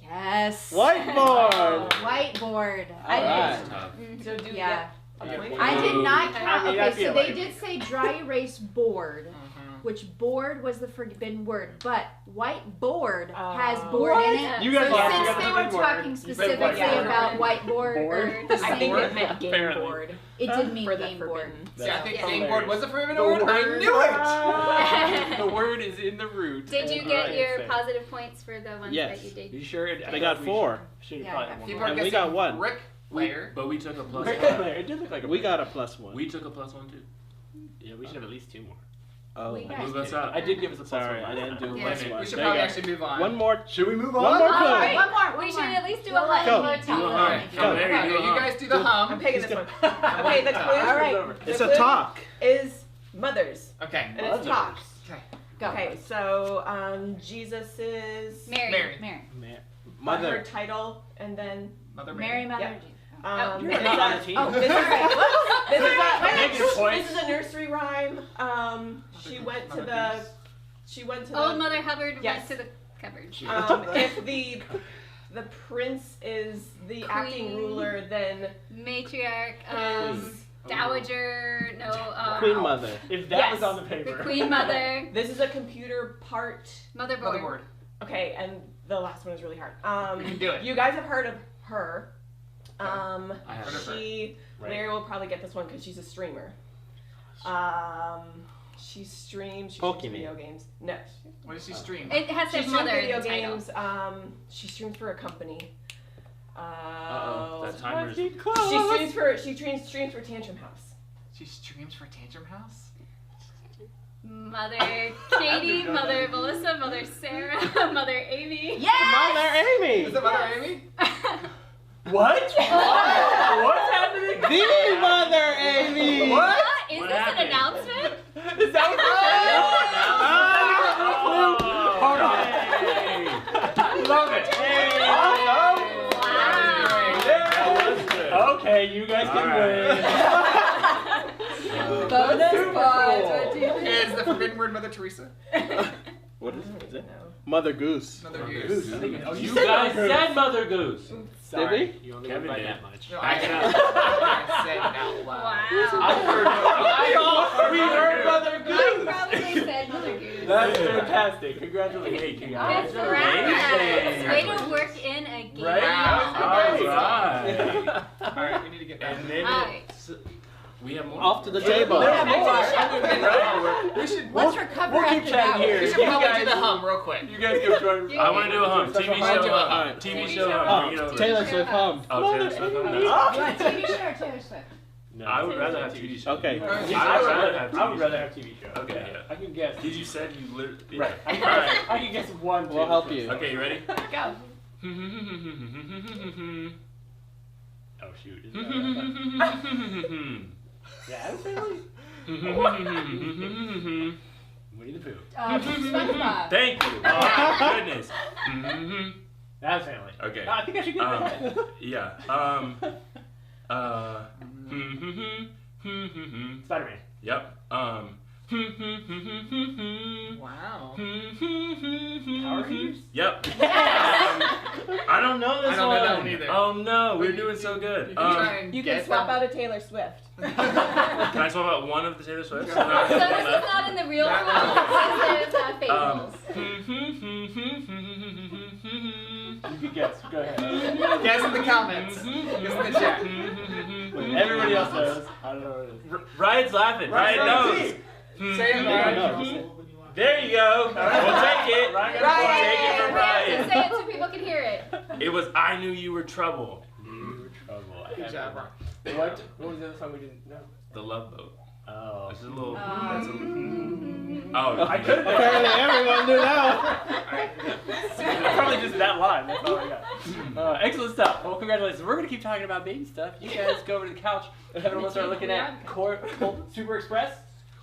Yes. Whiteboard! Whiteboard. All right. It's tough. So do we Yeah. get a point? I did not I count. mean, I Okay, so feel they like- did say dry erase board, Mhm. which board was the forbidden word, but whiteboard has board What? in it. You guys so lost. You since got the they were forbidden word. talking You said specifically whiteboard. about whiteboard or Board? the I same think word, it meant game Apparently. board. it did mean For the game board. forbidden. See, I think Yeah. game board was a forbidden The word. I word- knew it. The word is in the root. Did you and get the your thing. positive points for the ones Yes. that you did? You sure? They got 4. Should have Yeah, I probably got one People more. are And we guessing got 1. brick layer. But we took a plus Right one. there. It did look like a We got a +1. We took a plus one too. Yeah, we should have at least 2 more. Oh. We got- Move us up. I did give us a plus Sorry, one. I didn't do Yeah. +1. We should There you probably go. actually move on. One more. Should we move One more All clue. right, one more. We one should more. at least do a We'll let Go. you know Do tell a us. hum. Go. Come there, Okay, do a you hum. guys do the I'm hum. picking this one. Okay, the clue. All right. The It's a clue talk. Is mothers. Okay. And it's talk. Okay. Go. Okay, so Jesus is Mary. Mary. Mary. her Mother. title, and then Mother Mary, Mother. Yep. Jesus. You're it's not a- on the team. Oh, this is Negative points. this is a nursery rhyme. She went to the. She went to Old the. Mother Hubbard Yes. went to the cupboard. If the prince is the acting Queen. ruler, then Matriarch, is Dowager, no, Queen Mother. If that Yes. was on the the paper. Queen Mother, this is a computer part. Motherboard. Motherboard. Okay, and the last one is really hard. You can do it. You guys have heard of her. I have Heard of her. She Right. Mary will probably get this one because she's a streamer. She streams. She streams Pokemon. video games. No, What does she stream? It has to she have streams mother in video the title. games. She streams for a company. Uh-oh. That timer's... She streams for Tantrum House. She streams for Tantrum House? Mother Katie, Mother Melissa, Mother Sarah, Mother Amy. Mother Amy. Is it Mother Amy? What? What's happening? The Mother Amy. What? Is What this happened? an announcement? Is that what Ah! Love it. Wow. Okay, you guys can All right. win. Both super cool. Is the forbidden word Mother Teresa? What is it? Mother Goose. Mother Goose. I think it- You guys said Mother Goose. Sorry, Did you only Kevin went by did. that much. No, Back it up. I said it out loud. Wow. We heard Mother I Goose. probably said Mother Goose. That's fantastic. Congratulations. Congrats. Way to work in a game. Right? Alright. Alright, we need to get back. And maybe Alright. we have more. Off to the table. Yeah, Back to We should Let's recover we'll keep after chatting that. here. we should You probably guys- do the hum real quick. You guys go join. I want to do a hum. TV I'll do show a hum. hum. TV TV show show hum. Bring it Oh, over. Taylor Swift hum. Oh, Taylor Swift hum. What, TV show or Taylor Swift? No. I would rather have TV show. Okay. I would rather have TV show. Okay, yeah. I can guess. Did you said you literally? Right. Alright. I can guess one. We'll help you. Okay, you ready? Go. Oh shoot. Isn't that yeah, that's really. Winnie the Pooh. SpongeBob. Thank you. Oh my goodness. That's family. Okay. No, I think I should get that. Yeah. Spider-Man. Yep. Wow. Power Rangers. Yep. I don't know this I don't know one. that one either. Oh no, we're doing so good. You can try and You can guess swap them. out a Taylor Swift. Can I swap out one of the Taylor Swifts? So this is not in the real world. This is Fables. You can guess. Go ahead. Guess in the comments. Guess in the chat. Everybody else knows. I don't know what it is. Ryan's laughing. Ryan knows. Say it, Ryan. No. There you go. We'll take it. Ryan. We'll take it from We have to Ryan. say it so people can hear it. It was I Knew You Were Trouble. You were trouble. Good job, Ryan. What? What was the other song we didn't know? The Love Boat. Oh. This is a little. That's Oh, I could have. Apparently everyone knew that Probably just that line. That's all I got. Excellent stuff. Well, congratulations. We're going to keep talking about baby stuff. You guys go over to the couch. Kevin will start looking at Colt Super Express.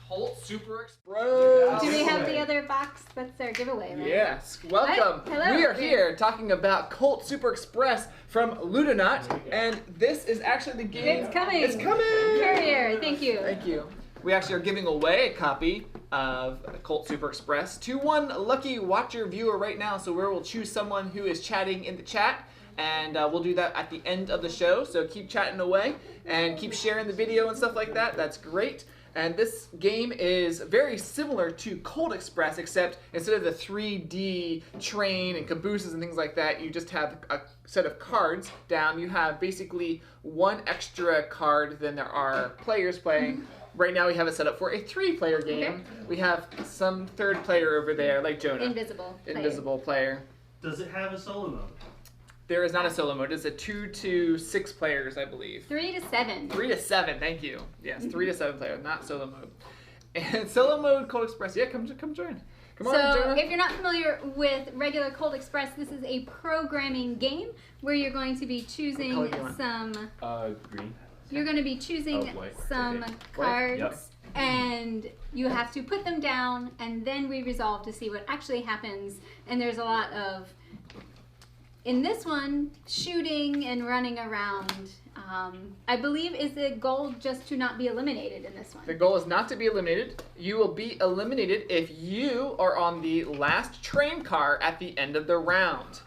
Colt Super Express. Do we have the other box? That's our giveaway, right? Yes, welcome. Hello. We are here talking about Colt Super Express from Ludonaut, and this is actually the game. It's coming. It's coming. Carrier, thank you. Thank you. We actually are giving away a copy of Colt Super Express to one lucky watcher viewer right now. So we will choose someone who is chatting in the chat, and we'll do that at the end of the show. So keep chatting away and keep sharing the video and stuff like that. That's great. And this game is very similar to Colt Express, except instead of the 3D train and cabooses and things like that, you just have a set of cards down. You have basically one extra card than there are players playing. Right now we have it set up for a 3-player game. Okay. We have some third player over there, like Jonah. Invisible. player. Invisible player. Does it have a solo mode? There is not a solo mode. It's a 2 to 6 players, I believe. 3 to 7. 3 to 7, thank you. Yes, 3 to 7 players, not solo mode. And solo mode, Colt Express. Yeah, come join. Come on, So, Jonah. if you're not familiar with regular Colt Express, this is a programming game where you're going to be choosing What color do you want? some. Green. You're going to be choosing Oh, white. some Okay. cards, Yep. and you have to put them down, and then we resolve to see what actually happens. And there's a lot of, in this one, shooting and running around. I believe is the goal just to not be eliminated in this one. The goal is not to be eliminated. You will be eliminated if you are on the last train car at the end of the round.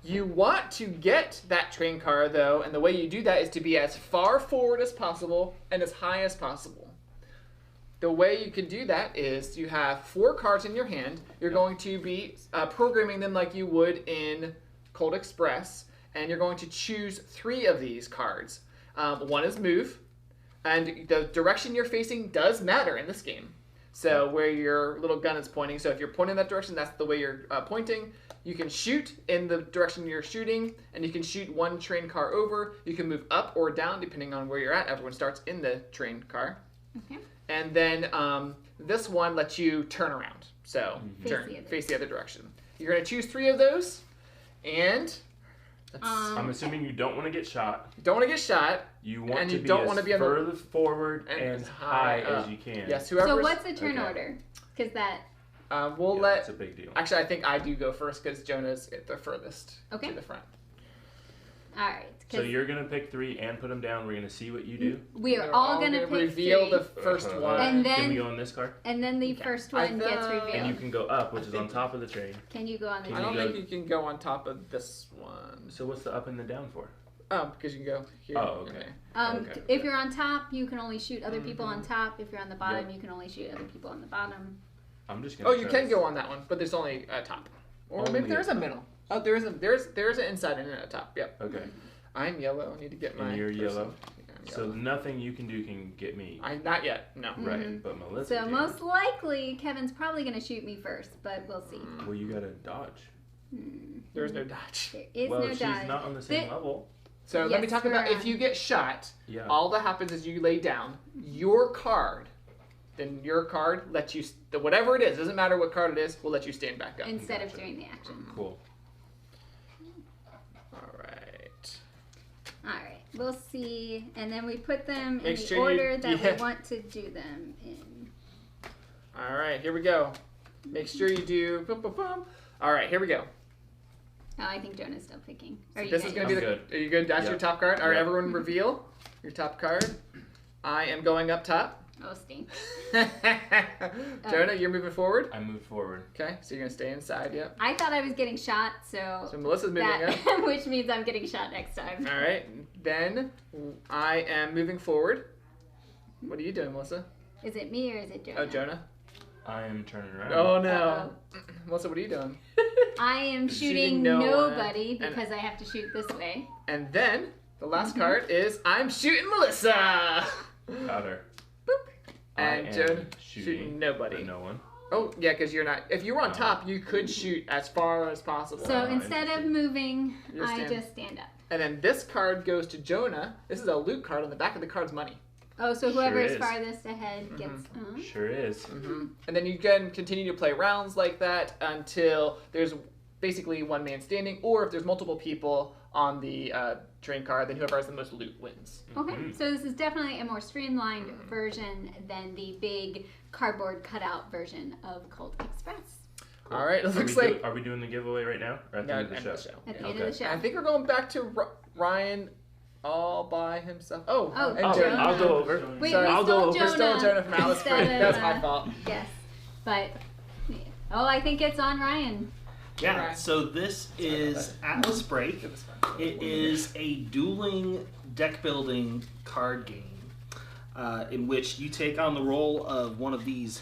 You want to get that train car, though, and the way you do that is to be as far forward as possible and as high as possible. The way you can do that is you have 4 cards in your hand. You're going to be programming them like you would in Colt Express, and you're going to choose 3 of these cards. One is move, and the direction you're facing does matter in this game. So where your little gun is pointing, so if you're pointing that direction, that's the way you're pointing. You can shoot in the direction you're shooting, and you can shoot one train car over. You can move up or down depending on where you're at. Everyone starts in the train car. Okay. And then this one lets you turn around. So face the other direction. You're going to choose 3 of those, and I'm assuming you don't want to get shot. don't want to get shot. You want And to you be don't as wanna be on the- further forward and and as high high as up. you can. Yes, whoever. So what's the turn Okay. order? Because that. We'll Yeah, let. It's a big deal. Actually, I think I do go first because Jonah's at the furthest Okay. to the front. All right. So you're gonna pick 3 and put them down. We're gonna see what you do. We are all gonna pick reveal 3. the first one. And Can we then go on this card? and then the first one gets revealed. And you can go up, which is on top of the train. Can you go on the Can I don't you think you can go on top of this one. So what's the up and the down for? Oh, because you can go here. Oh, okay. Okay. If you're on top, you can only shoot other people on top. If you're on the bottom, you can only shoot other people on the bottom. I'm just gonna. Oh, you can go on that one, but there's only a top. Or Only maybe there's a a middle. Oh, there's an inside and a top. Yep. Okay. I'm yellow. I need to get my. And you're person. yellow. Yeah, I'm So yellow. nothing you can do can get me. Not yet. No. Right, but Melissa. So did. most likely, Kevin's probably gonna shoot me first, but we'll see. Well, you gotta dodge. There's no dodge. There is Well, no she's dodge. not on the same The- level. So let me Yes, talk we're about if on. you get shot. Yeah. All that happens is you lay down your card. Then your card lets you whatever it is. Doesn't matter what card it is. Will let you stand back up. Instead of Gotcha. doing the action. Cool. All right. All right, we'll see, and then we put them in Make the sure you- order that yeah. we want to do them in. All right. Here we go. Make sure you do. Boom, boom, boom. All right. Here we go. Oh, I think Jonah's still picking. Are you This good? is gonna be I'm the. good. Are you good? That's your Yep. top card. All right. Yep. Everyone, reveal your top card. I am going up top. Oh, stink. Jonah, you're moving forward. I moved forward. Okay, so you're gonna stay inside. Yep. I thought I was getting shot, so So Melissa's moving up. that which means I'm getting shot next time. All right. Then I am moving forward. What are you doing, Melissa? Is it me or is it Jonah? Oh, Jonah. I am turning around. Oh no. Melissa, what are you doing? I am shooting no one. nobody And- because I have to shoot this way. And then the last card is I'm shooting Melissa. Got her. Boop. And I am Jonah shooting shooting nobody. but no one. Oh yeah, because you're not. If you were on top, you could shoot as far as possible. So instead of moving, You're I stand- just stand up. And then this card goes to Jonah. This is a loot card. On the back of the card's money. Oh, so whoever Sure is is. farthest ahead gets. Sure is. And then you can continue to play rounds like that until there's basically one man standing, or if there's multiple people on the train car, then whoever has the most loot wins. Okay, so this is definitely a more streamlined version than the big cardboard cutout version of Colt Express. All right, it Are looks we, like are we doing the giveaway right now? Or at the no, end of end the of show? the show. At the Yeah. end of the show. I think we're going back to Ryan all by himself. Oh, Oh, and Oh, Jonah. I'll go over. Wait, Sorry, we I'll stole go over. Jonah. Stole Jonah from Alice instead Spring. of, That's my fault. Yes, but oh, I think it's on Ryan. Yeah, Right. so this is Atlas Break. It is a dueling deck building card game in which you take on the role of one of these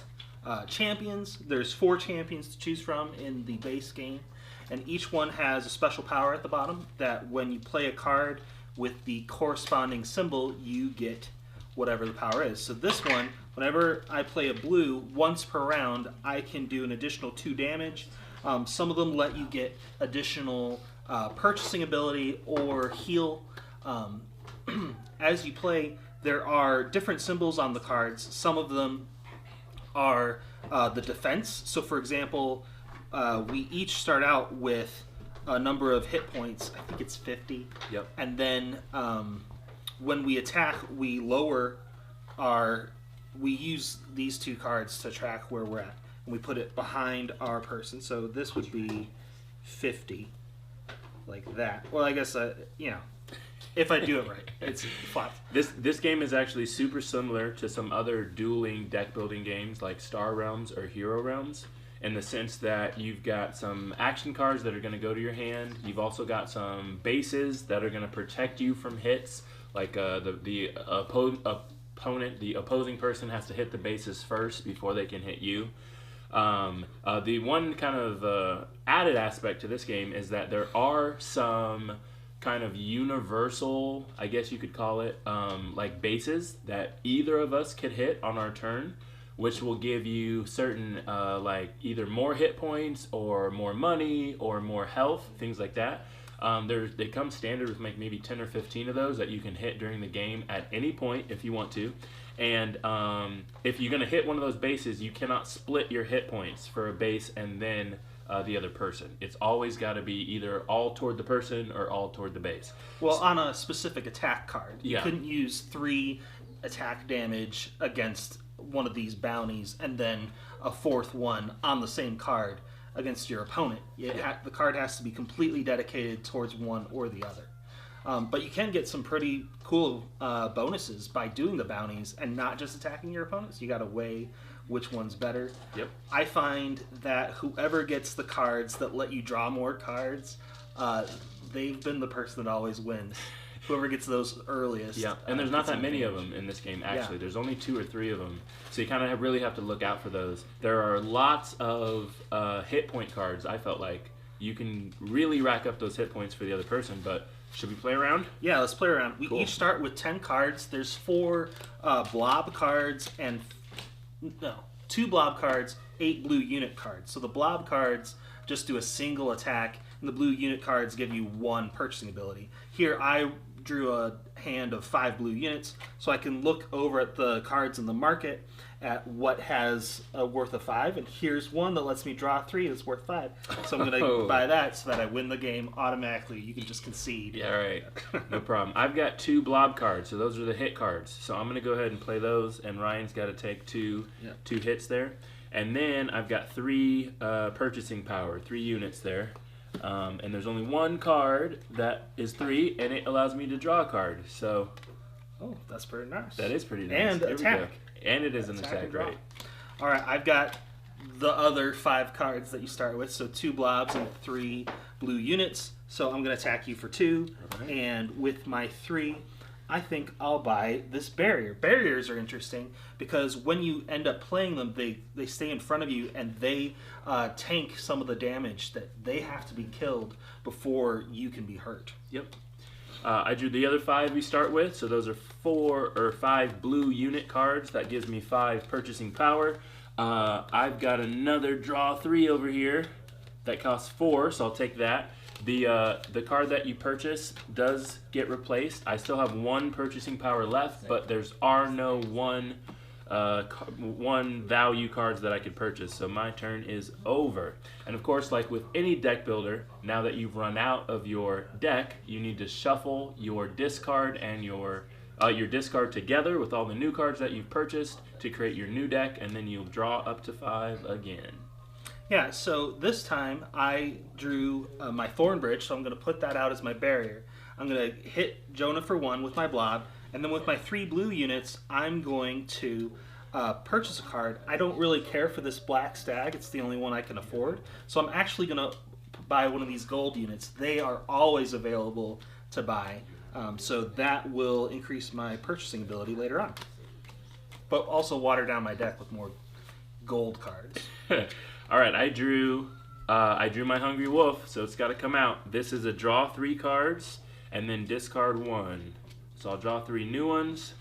champions. There's 4 champions to choose from in the base game, and each one has a special power at the bottom that when you play a card with the corresponding symbol, you get whatever the power is. So this one, whenever I play a blue, once per round, I can do an additional 2 damage. Some of them let you get additional purchasing ability or heal. As you play, there are different symbols on the cards. Some of them are the defense. So for example, we each start out with a number of hit points. I think it's 50. Yep. And then when we attack, we lower we use these 2 cards to track where we're at. And we put it behind our person. So this would be 50, like that. Well, I guess, if I do it right, it's flat. This game is actually super similar to some other dueling deck building games like Star Realms or Hero Realms, in the sense that you've got some action cards that are going to go to your hand. You've also got some bases that are going to protect you from hits, like the opposing person has to hit the bases first before they can hit you. The one kind of added aspect to this game is that there are some kind of universal, I guess you could call it, like bases that either of us could hit on our turn, which will give you certain like either more hit points or more money or more health, things like that. They come standard with like maybe 10 or 15 of those that you can hit during the game at any point if you want to. And if you're going to hit one of those bases, you cannot split your hit points for a base and then the other person. It's always got to be either all toward the person or all toward the base. Well, on a specific attack card, you Yeah. couldn't use 3 attack damage against one of these bounties and then a 4th one on the same card against your opponent. The card has to be completely dedicated towards one or the other. But you can get some pretty cool bonuses by doing the bounties and not just attacking your opponents. You got to weigh which one's better. Yep. I find that whoever gets the cards that let you draw more cards, they've been the person that always wins. Whoever gets those earliest. Yeah, and there's not gets that an many of advantage. them in this game, actually. Yeah. There's only 2 or 3 of them. So you kind of really have to look out for those. There are lots of hit point cards, I felt like. You can really rack up those hit points for the other person, but should we play around? Yeah, let's play around. We Cool. each start with 10 cards. There's 4 blob cards and... No, 2 blob cards, 8 blue unit cards. So the blob cards just do a single attack, and the blue unit cards give you 1 purchasing ability. Here, I drew a hand of 5 blue units, so I can look over at the cards in the market at what has a worth of 5, and here's one that lets me draw 3 that's worth 5. So I'm going to buy that so that I win the game automatically. You can just concede. Yeah, right. No problem. I've got 2 blob cards, so those are the hit cards. So I'm going to go ahead and play those, and Ryan's got to take 2 hits there. And then I've got 3 purchasing power, 3 units there. And there's only 1 card that is 3, and it allows me to draw a card. So Oh, that's pretty nice. that is pretty nice. And There we attack. go. And it is an Attack attack, and draw. right? All right, I've got the other 5 cards that you start with, so 2 blobs and 3 blue units. So I'm going to attack you for 2, Alright. and with my 3, I think I'll buy this barrier. Barriers are interesting because when you end up playing them, they stay in front of you and they tank some of the damage that they have to be killed before you can be hurt. Yep. I drew the other 5 we start with, so those are 4 or 5 blue unit cards. That gives me 5 purchasing power. I've got another draw 3 over here that costs 4, so I'll take that. The card that you purchase does get replaced. I still have 1 purchasing power left, but there's no 1 value cards that I could purchase, so my turn is over. And of course, like with any deck builder, now that you've run out of your deck, you need to shuffle your discard and your discard together with all the new cards that you've purchased to create your new deck, and then you'll draw up to 5 again. Yeah, so this time I drew my Thorn Bridge, so I'm going to put that out as my barrier. I'm going to hit Jonah for 1 with my blob, and then with my 3 blue units, I'm going to purchase a card. I don't really care for this black stag. It's the only one I can afford. So I'm actually going to buy one of these gold units. They are always available to buy, so that will increase my purchasing ability later on. But also water down my deck with more gold cards. All right, I drew my Hungry Wolf, so it's got to come out. This is a draw 3 cards and then discard 1. So I'll draw 3 new ones,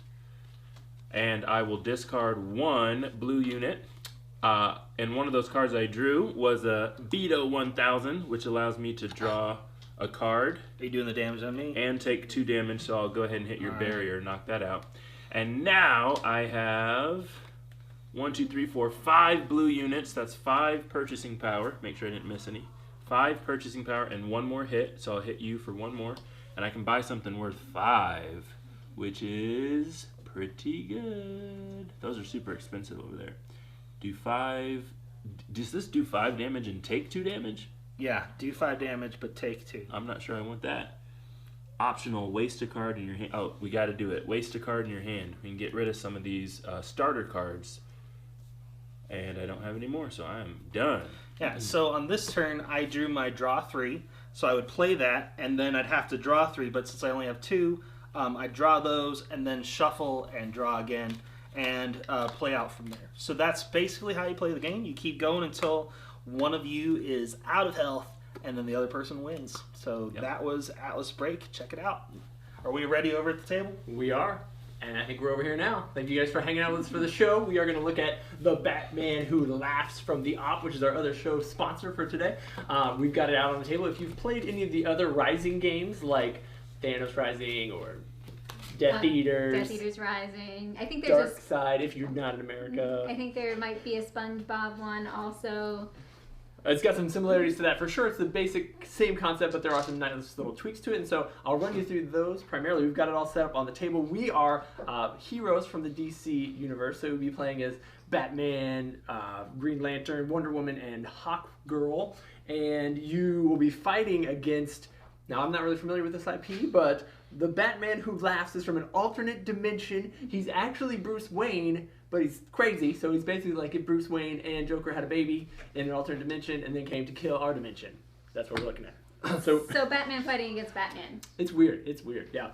and I will discard 1 blue unit. And one of those cards I drew was a Beto 1000, which allows me to draw a card. Are you doing the damage on me? And take 2 damage, so I'll go ahead and hit your All right. barrier, knock that out. And now I have 1, 2, 3, 4, 5 blue units. That's 5 purchasing power. Make sure I didn't miss any. 5 purchasing power and 1 more hit, so I'll hit you for 1 more. And I can buy something worth 5, which is pretty good. Those are super expensive over there. Does this do 5 damage and take 2 damage? Yeah, do 5 damage, but take 2. I'm not sure I want that. Optional, waste a card in your hand. Oh, we got to do it. Waste a card in your hand. We can get rid of some of these starter cards. And I don't have any more, so I am done. Yeah, so on this turn, I drew my draw 3. So I would play that, and then I'd have to draw 3. But since I only have 2, I draw those, and then shuffle and draw again, and play out from there. So that's basically how you play the game. You keep going until one of you is out of health, and then the other person wins. So that was Atlas Break. Check it out. Are we ready over at the table? We are. And I think we're over here now. Thank you guys for hanging out with us for the show. We are going to look at The Batman Who Laughs from the Op, which is our other show sponsor for today. We've got it out on the table. If you've played any of the other Rising games, like Thanos Rising or Death Eaters, Death Eaters Rising. I think there's Dark Side, if you're not in America. I think there might be a SpongeBob one also. It's got some similarities to that for sure. It's the basic same concept, but there are some nice little tweaks to it. And so I'll run you through those primarily. We've got it all set up on the table. We are heroes from the DC universe. So we'll be playing as Batman, Green Lantern, Wonder Woman, and Hawkgirl. And you will be fighting against Now, I'm not really familiar with this IP, but the Batman Who Laughs is from an alternate dimension. He's actually Bruce Wayne, but he's crazy, so he's basically like if Bruce Wayne and Joker had a baby in an alternate dimension and then came to kill our dimension. That's what we're looking at. So Batman fighting against Batman. It's weird, yeah.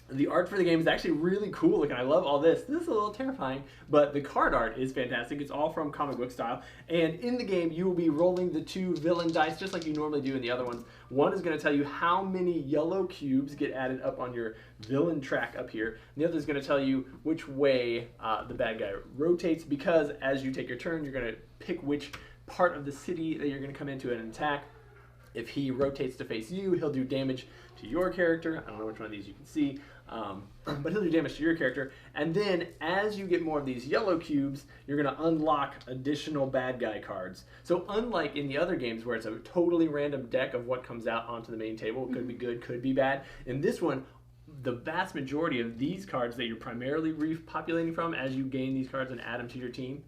The art for the game is actually really cool looking. I love all this. This is a little terrifying, but the card art is fantastic. It's all from comic book style. And in the game, you will be rolling the 2 villain dice just like you normally do in the other ones. One is going to tell you how many yellow cubes get added up on your villain track up here. And the other is going to tell you which way the bad guy rotates, because as you take your turn, you're going to pick which part of the city that you're going to come into and attack. If he rotates to face you, he'll do damage to your character. I don't know which one of these you can see, but he'll do damage to your character. And then as you get more of these yellow cubes, you're going to unlock additional bad guy cards. So unlike in the other games where it's a totally random deck of what comes out onto the main table, it could be good, could be bad, in this one, the vast majority of these cards that you're primarily repopulating from as you gain these cards and add them to your team,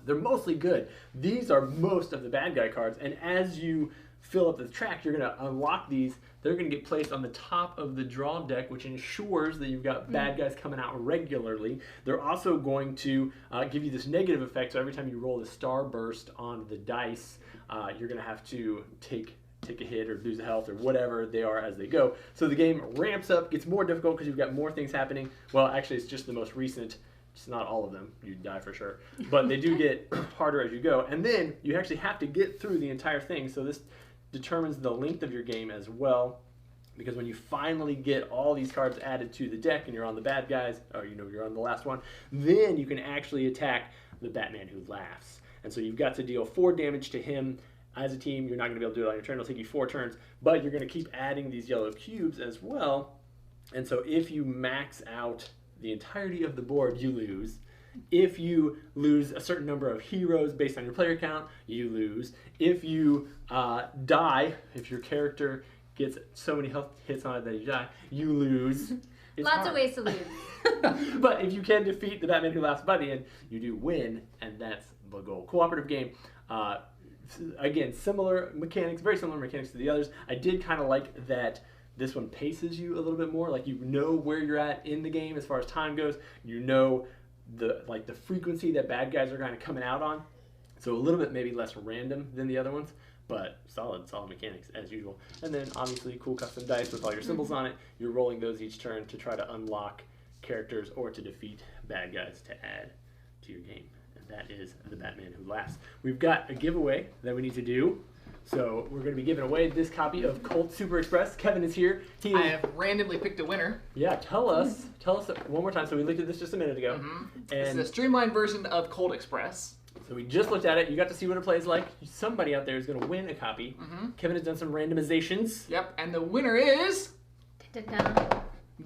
they're mostly good. These are most of the bad guy cards, and as you fill up the track, you're going to unlock these. They're going to get placed on the top of the draw deck, which ensures that you've got bad guys coming out regularly. They're also going to give you this negative effect, so every time you roll the starburst on the dice, you're going to have to take a hit or lose a health or whatever they are as they go. So the game ramps up, gets more difficult because you've got more things happening. Well, actually, it's just the most recent. It's not all of them. You die for sure. But they do get harder as you go. And then you actually have to get through the entire thing. So this determines the length of your game as well, because when you finally get all these cards added to the deck and you're on the bad guys, or you're on the last one, then you can actually attack the Batman Who Laughs. And so you've got to deal 4 damage to him. As a team, you're not going to be able to do it on your turn. It'll take you 4 turns, but you're going to keep adding these yellow cubes as well. And so if you max out the entirety of the board, you lose. If you lose a certain number of heroes based on your player count, you lose. If you die, if your character gets so many health hits on it that you die, you lose. It's Lots hard. of ways to lose. But if you can defeat the Batman Who Laughs by the end, you do win, and that's the goal. Cooperative game. Again, similar mechanics, very similar mechanics to the others. I did kind of like that this one paces you a little bit more. Like, you know where you're at in the game as far as time goes. You know the frequency that bad guys are kind of coming out on. So a little bit maybe less random than the other ones, but solid mechanics as usual. And then obviously cool custom dice with all your symbols on it. You're rolling those each turn to try to unlock characters or to defeat bad guys to add to your game. And that is the Batman Who Laughs. We've got a giveaway that we need to do. So we're going to be giving away this copy of Colt Super Express. Kevin is here. I have randomly picked a winner. Yeah, tell us one more time. So we looked at this just a minute ago. This is a streamlined version of Colt Express. So we just looked at it. You got to see what it plays like. Somebody out there is going to win a copy. Kevin has done some randomizations. Yep, and the winner is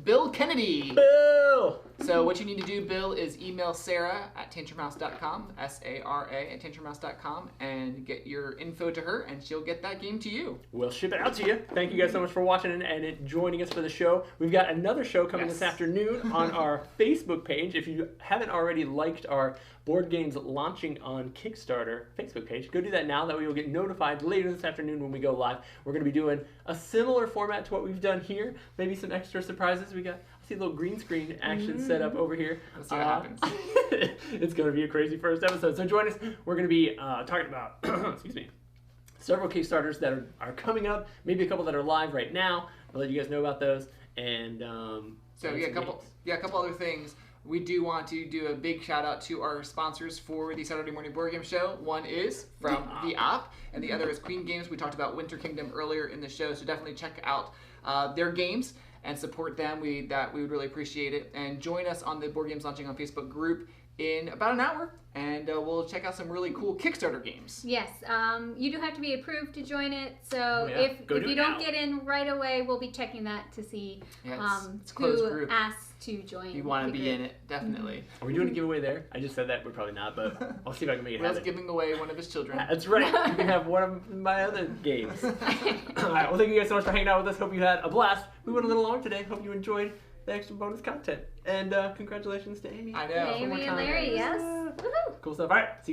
Bill Kennedy. Bill! So what you need to do, Bill, is email Sarah at tantrumhouse.com, S-A-R-A at tantrumhouse.com, and get your info to her, and she'll get that game to you. We'll ship it out to you. Thank you guys so much for watching and joining us for the show. We've got another show coming this afternoon on our Facebook page. If you haven't already liked our Board Games Launching on Kickstarter Facebook page, go do that now. That way you'll get notified later this afternoon when we go live. We're going to be doing a similar format to what we've done here. Maybe some extra surprises. I see a little green screen action set up over here. Let's see what happens. It's going to be a crazy first episode. So join us. We're going to be talking about, excuse me, several Kickstarters that are coming up. Maybe a couple that are live right now. I'll let you guys know about those. And a couple other things. We do want to do a big shout out to our sponsors for the Saturday Morning Board Game Show. One is from the Op, and the other is Queen Games. We talked about Winter Kingdom earlier in the show, so definitely check out their games and support them. We would really appreciate it. And join us on the Board Games Launching on Facebook group in about an hour, and we'll check out some really cool Kickstarter games. Yes, you do have to be approved to join it, so if you don't get in right away, we'll be checking that to see it's a closed who group. asks to join. You want to be in it, definitely. Are we doing a giveaway there? I just said that, we're probably not, but I'll see if I can make it happen. Will's giving away one of his children. That's right. You can have one of my other games. All right, well, thank you guys so much for hanging out with us. Hope you had a blast. We went a little long today. Hope you enjoyed the extra bonus content. And congratulations to Amy. I know. Amy and Larry, yes. Woohoo. Cool stuff. All right, see you guys.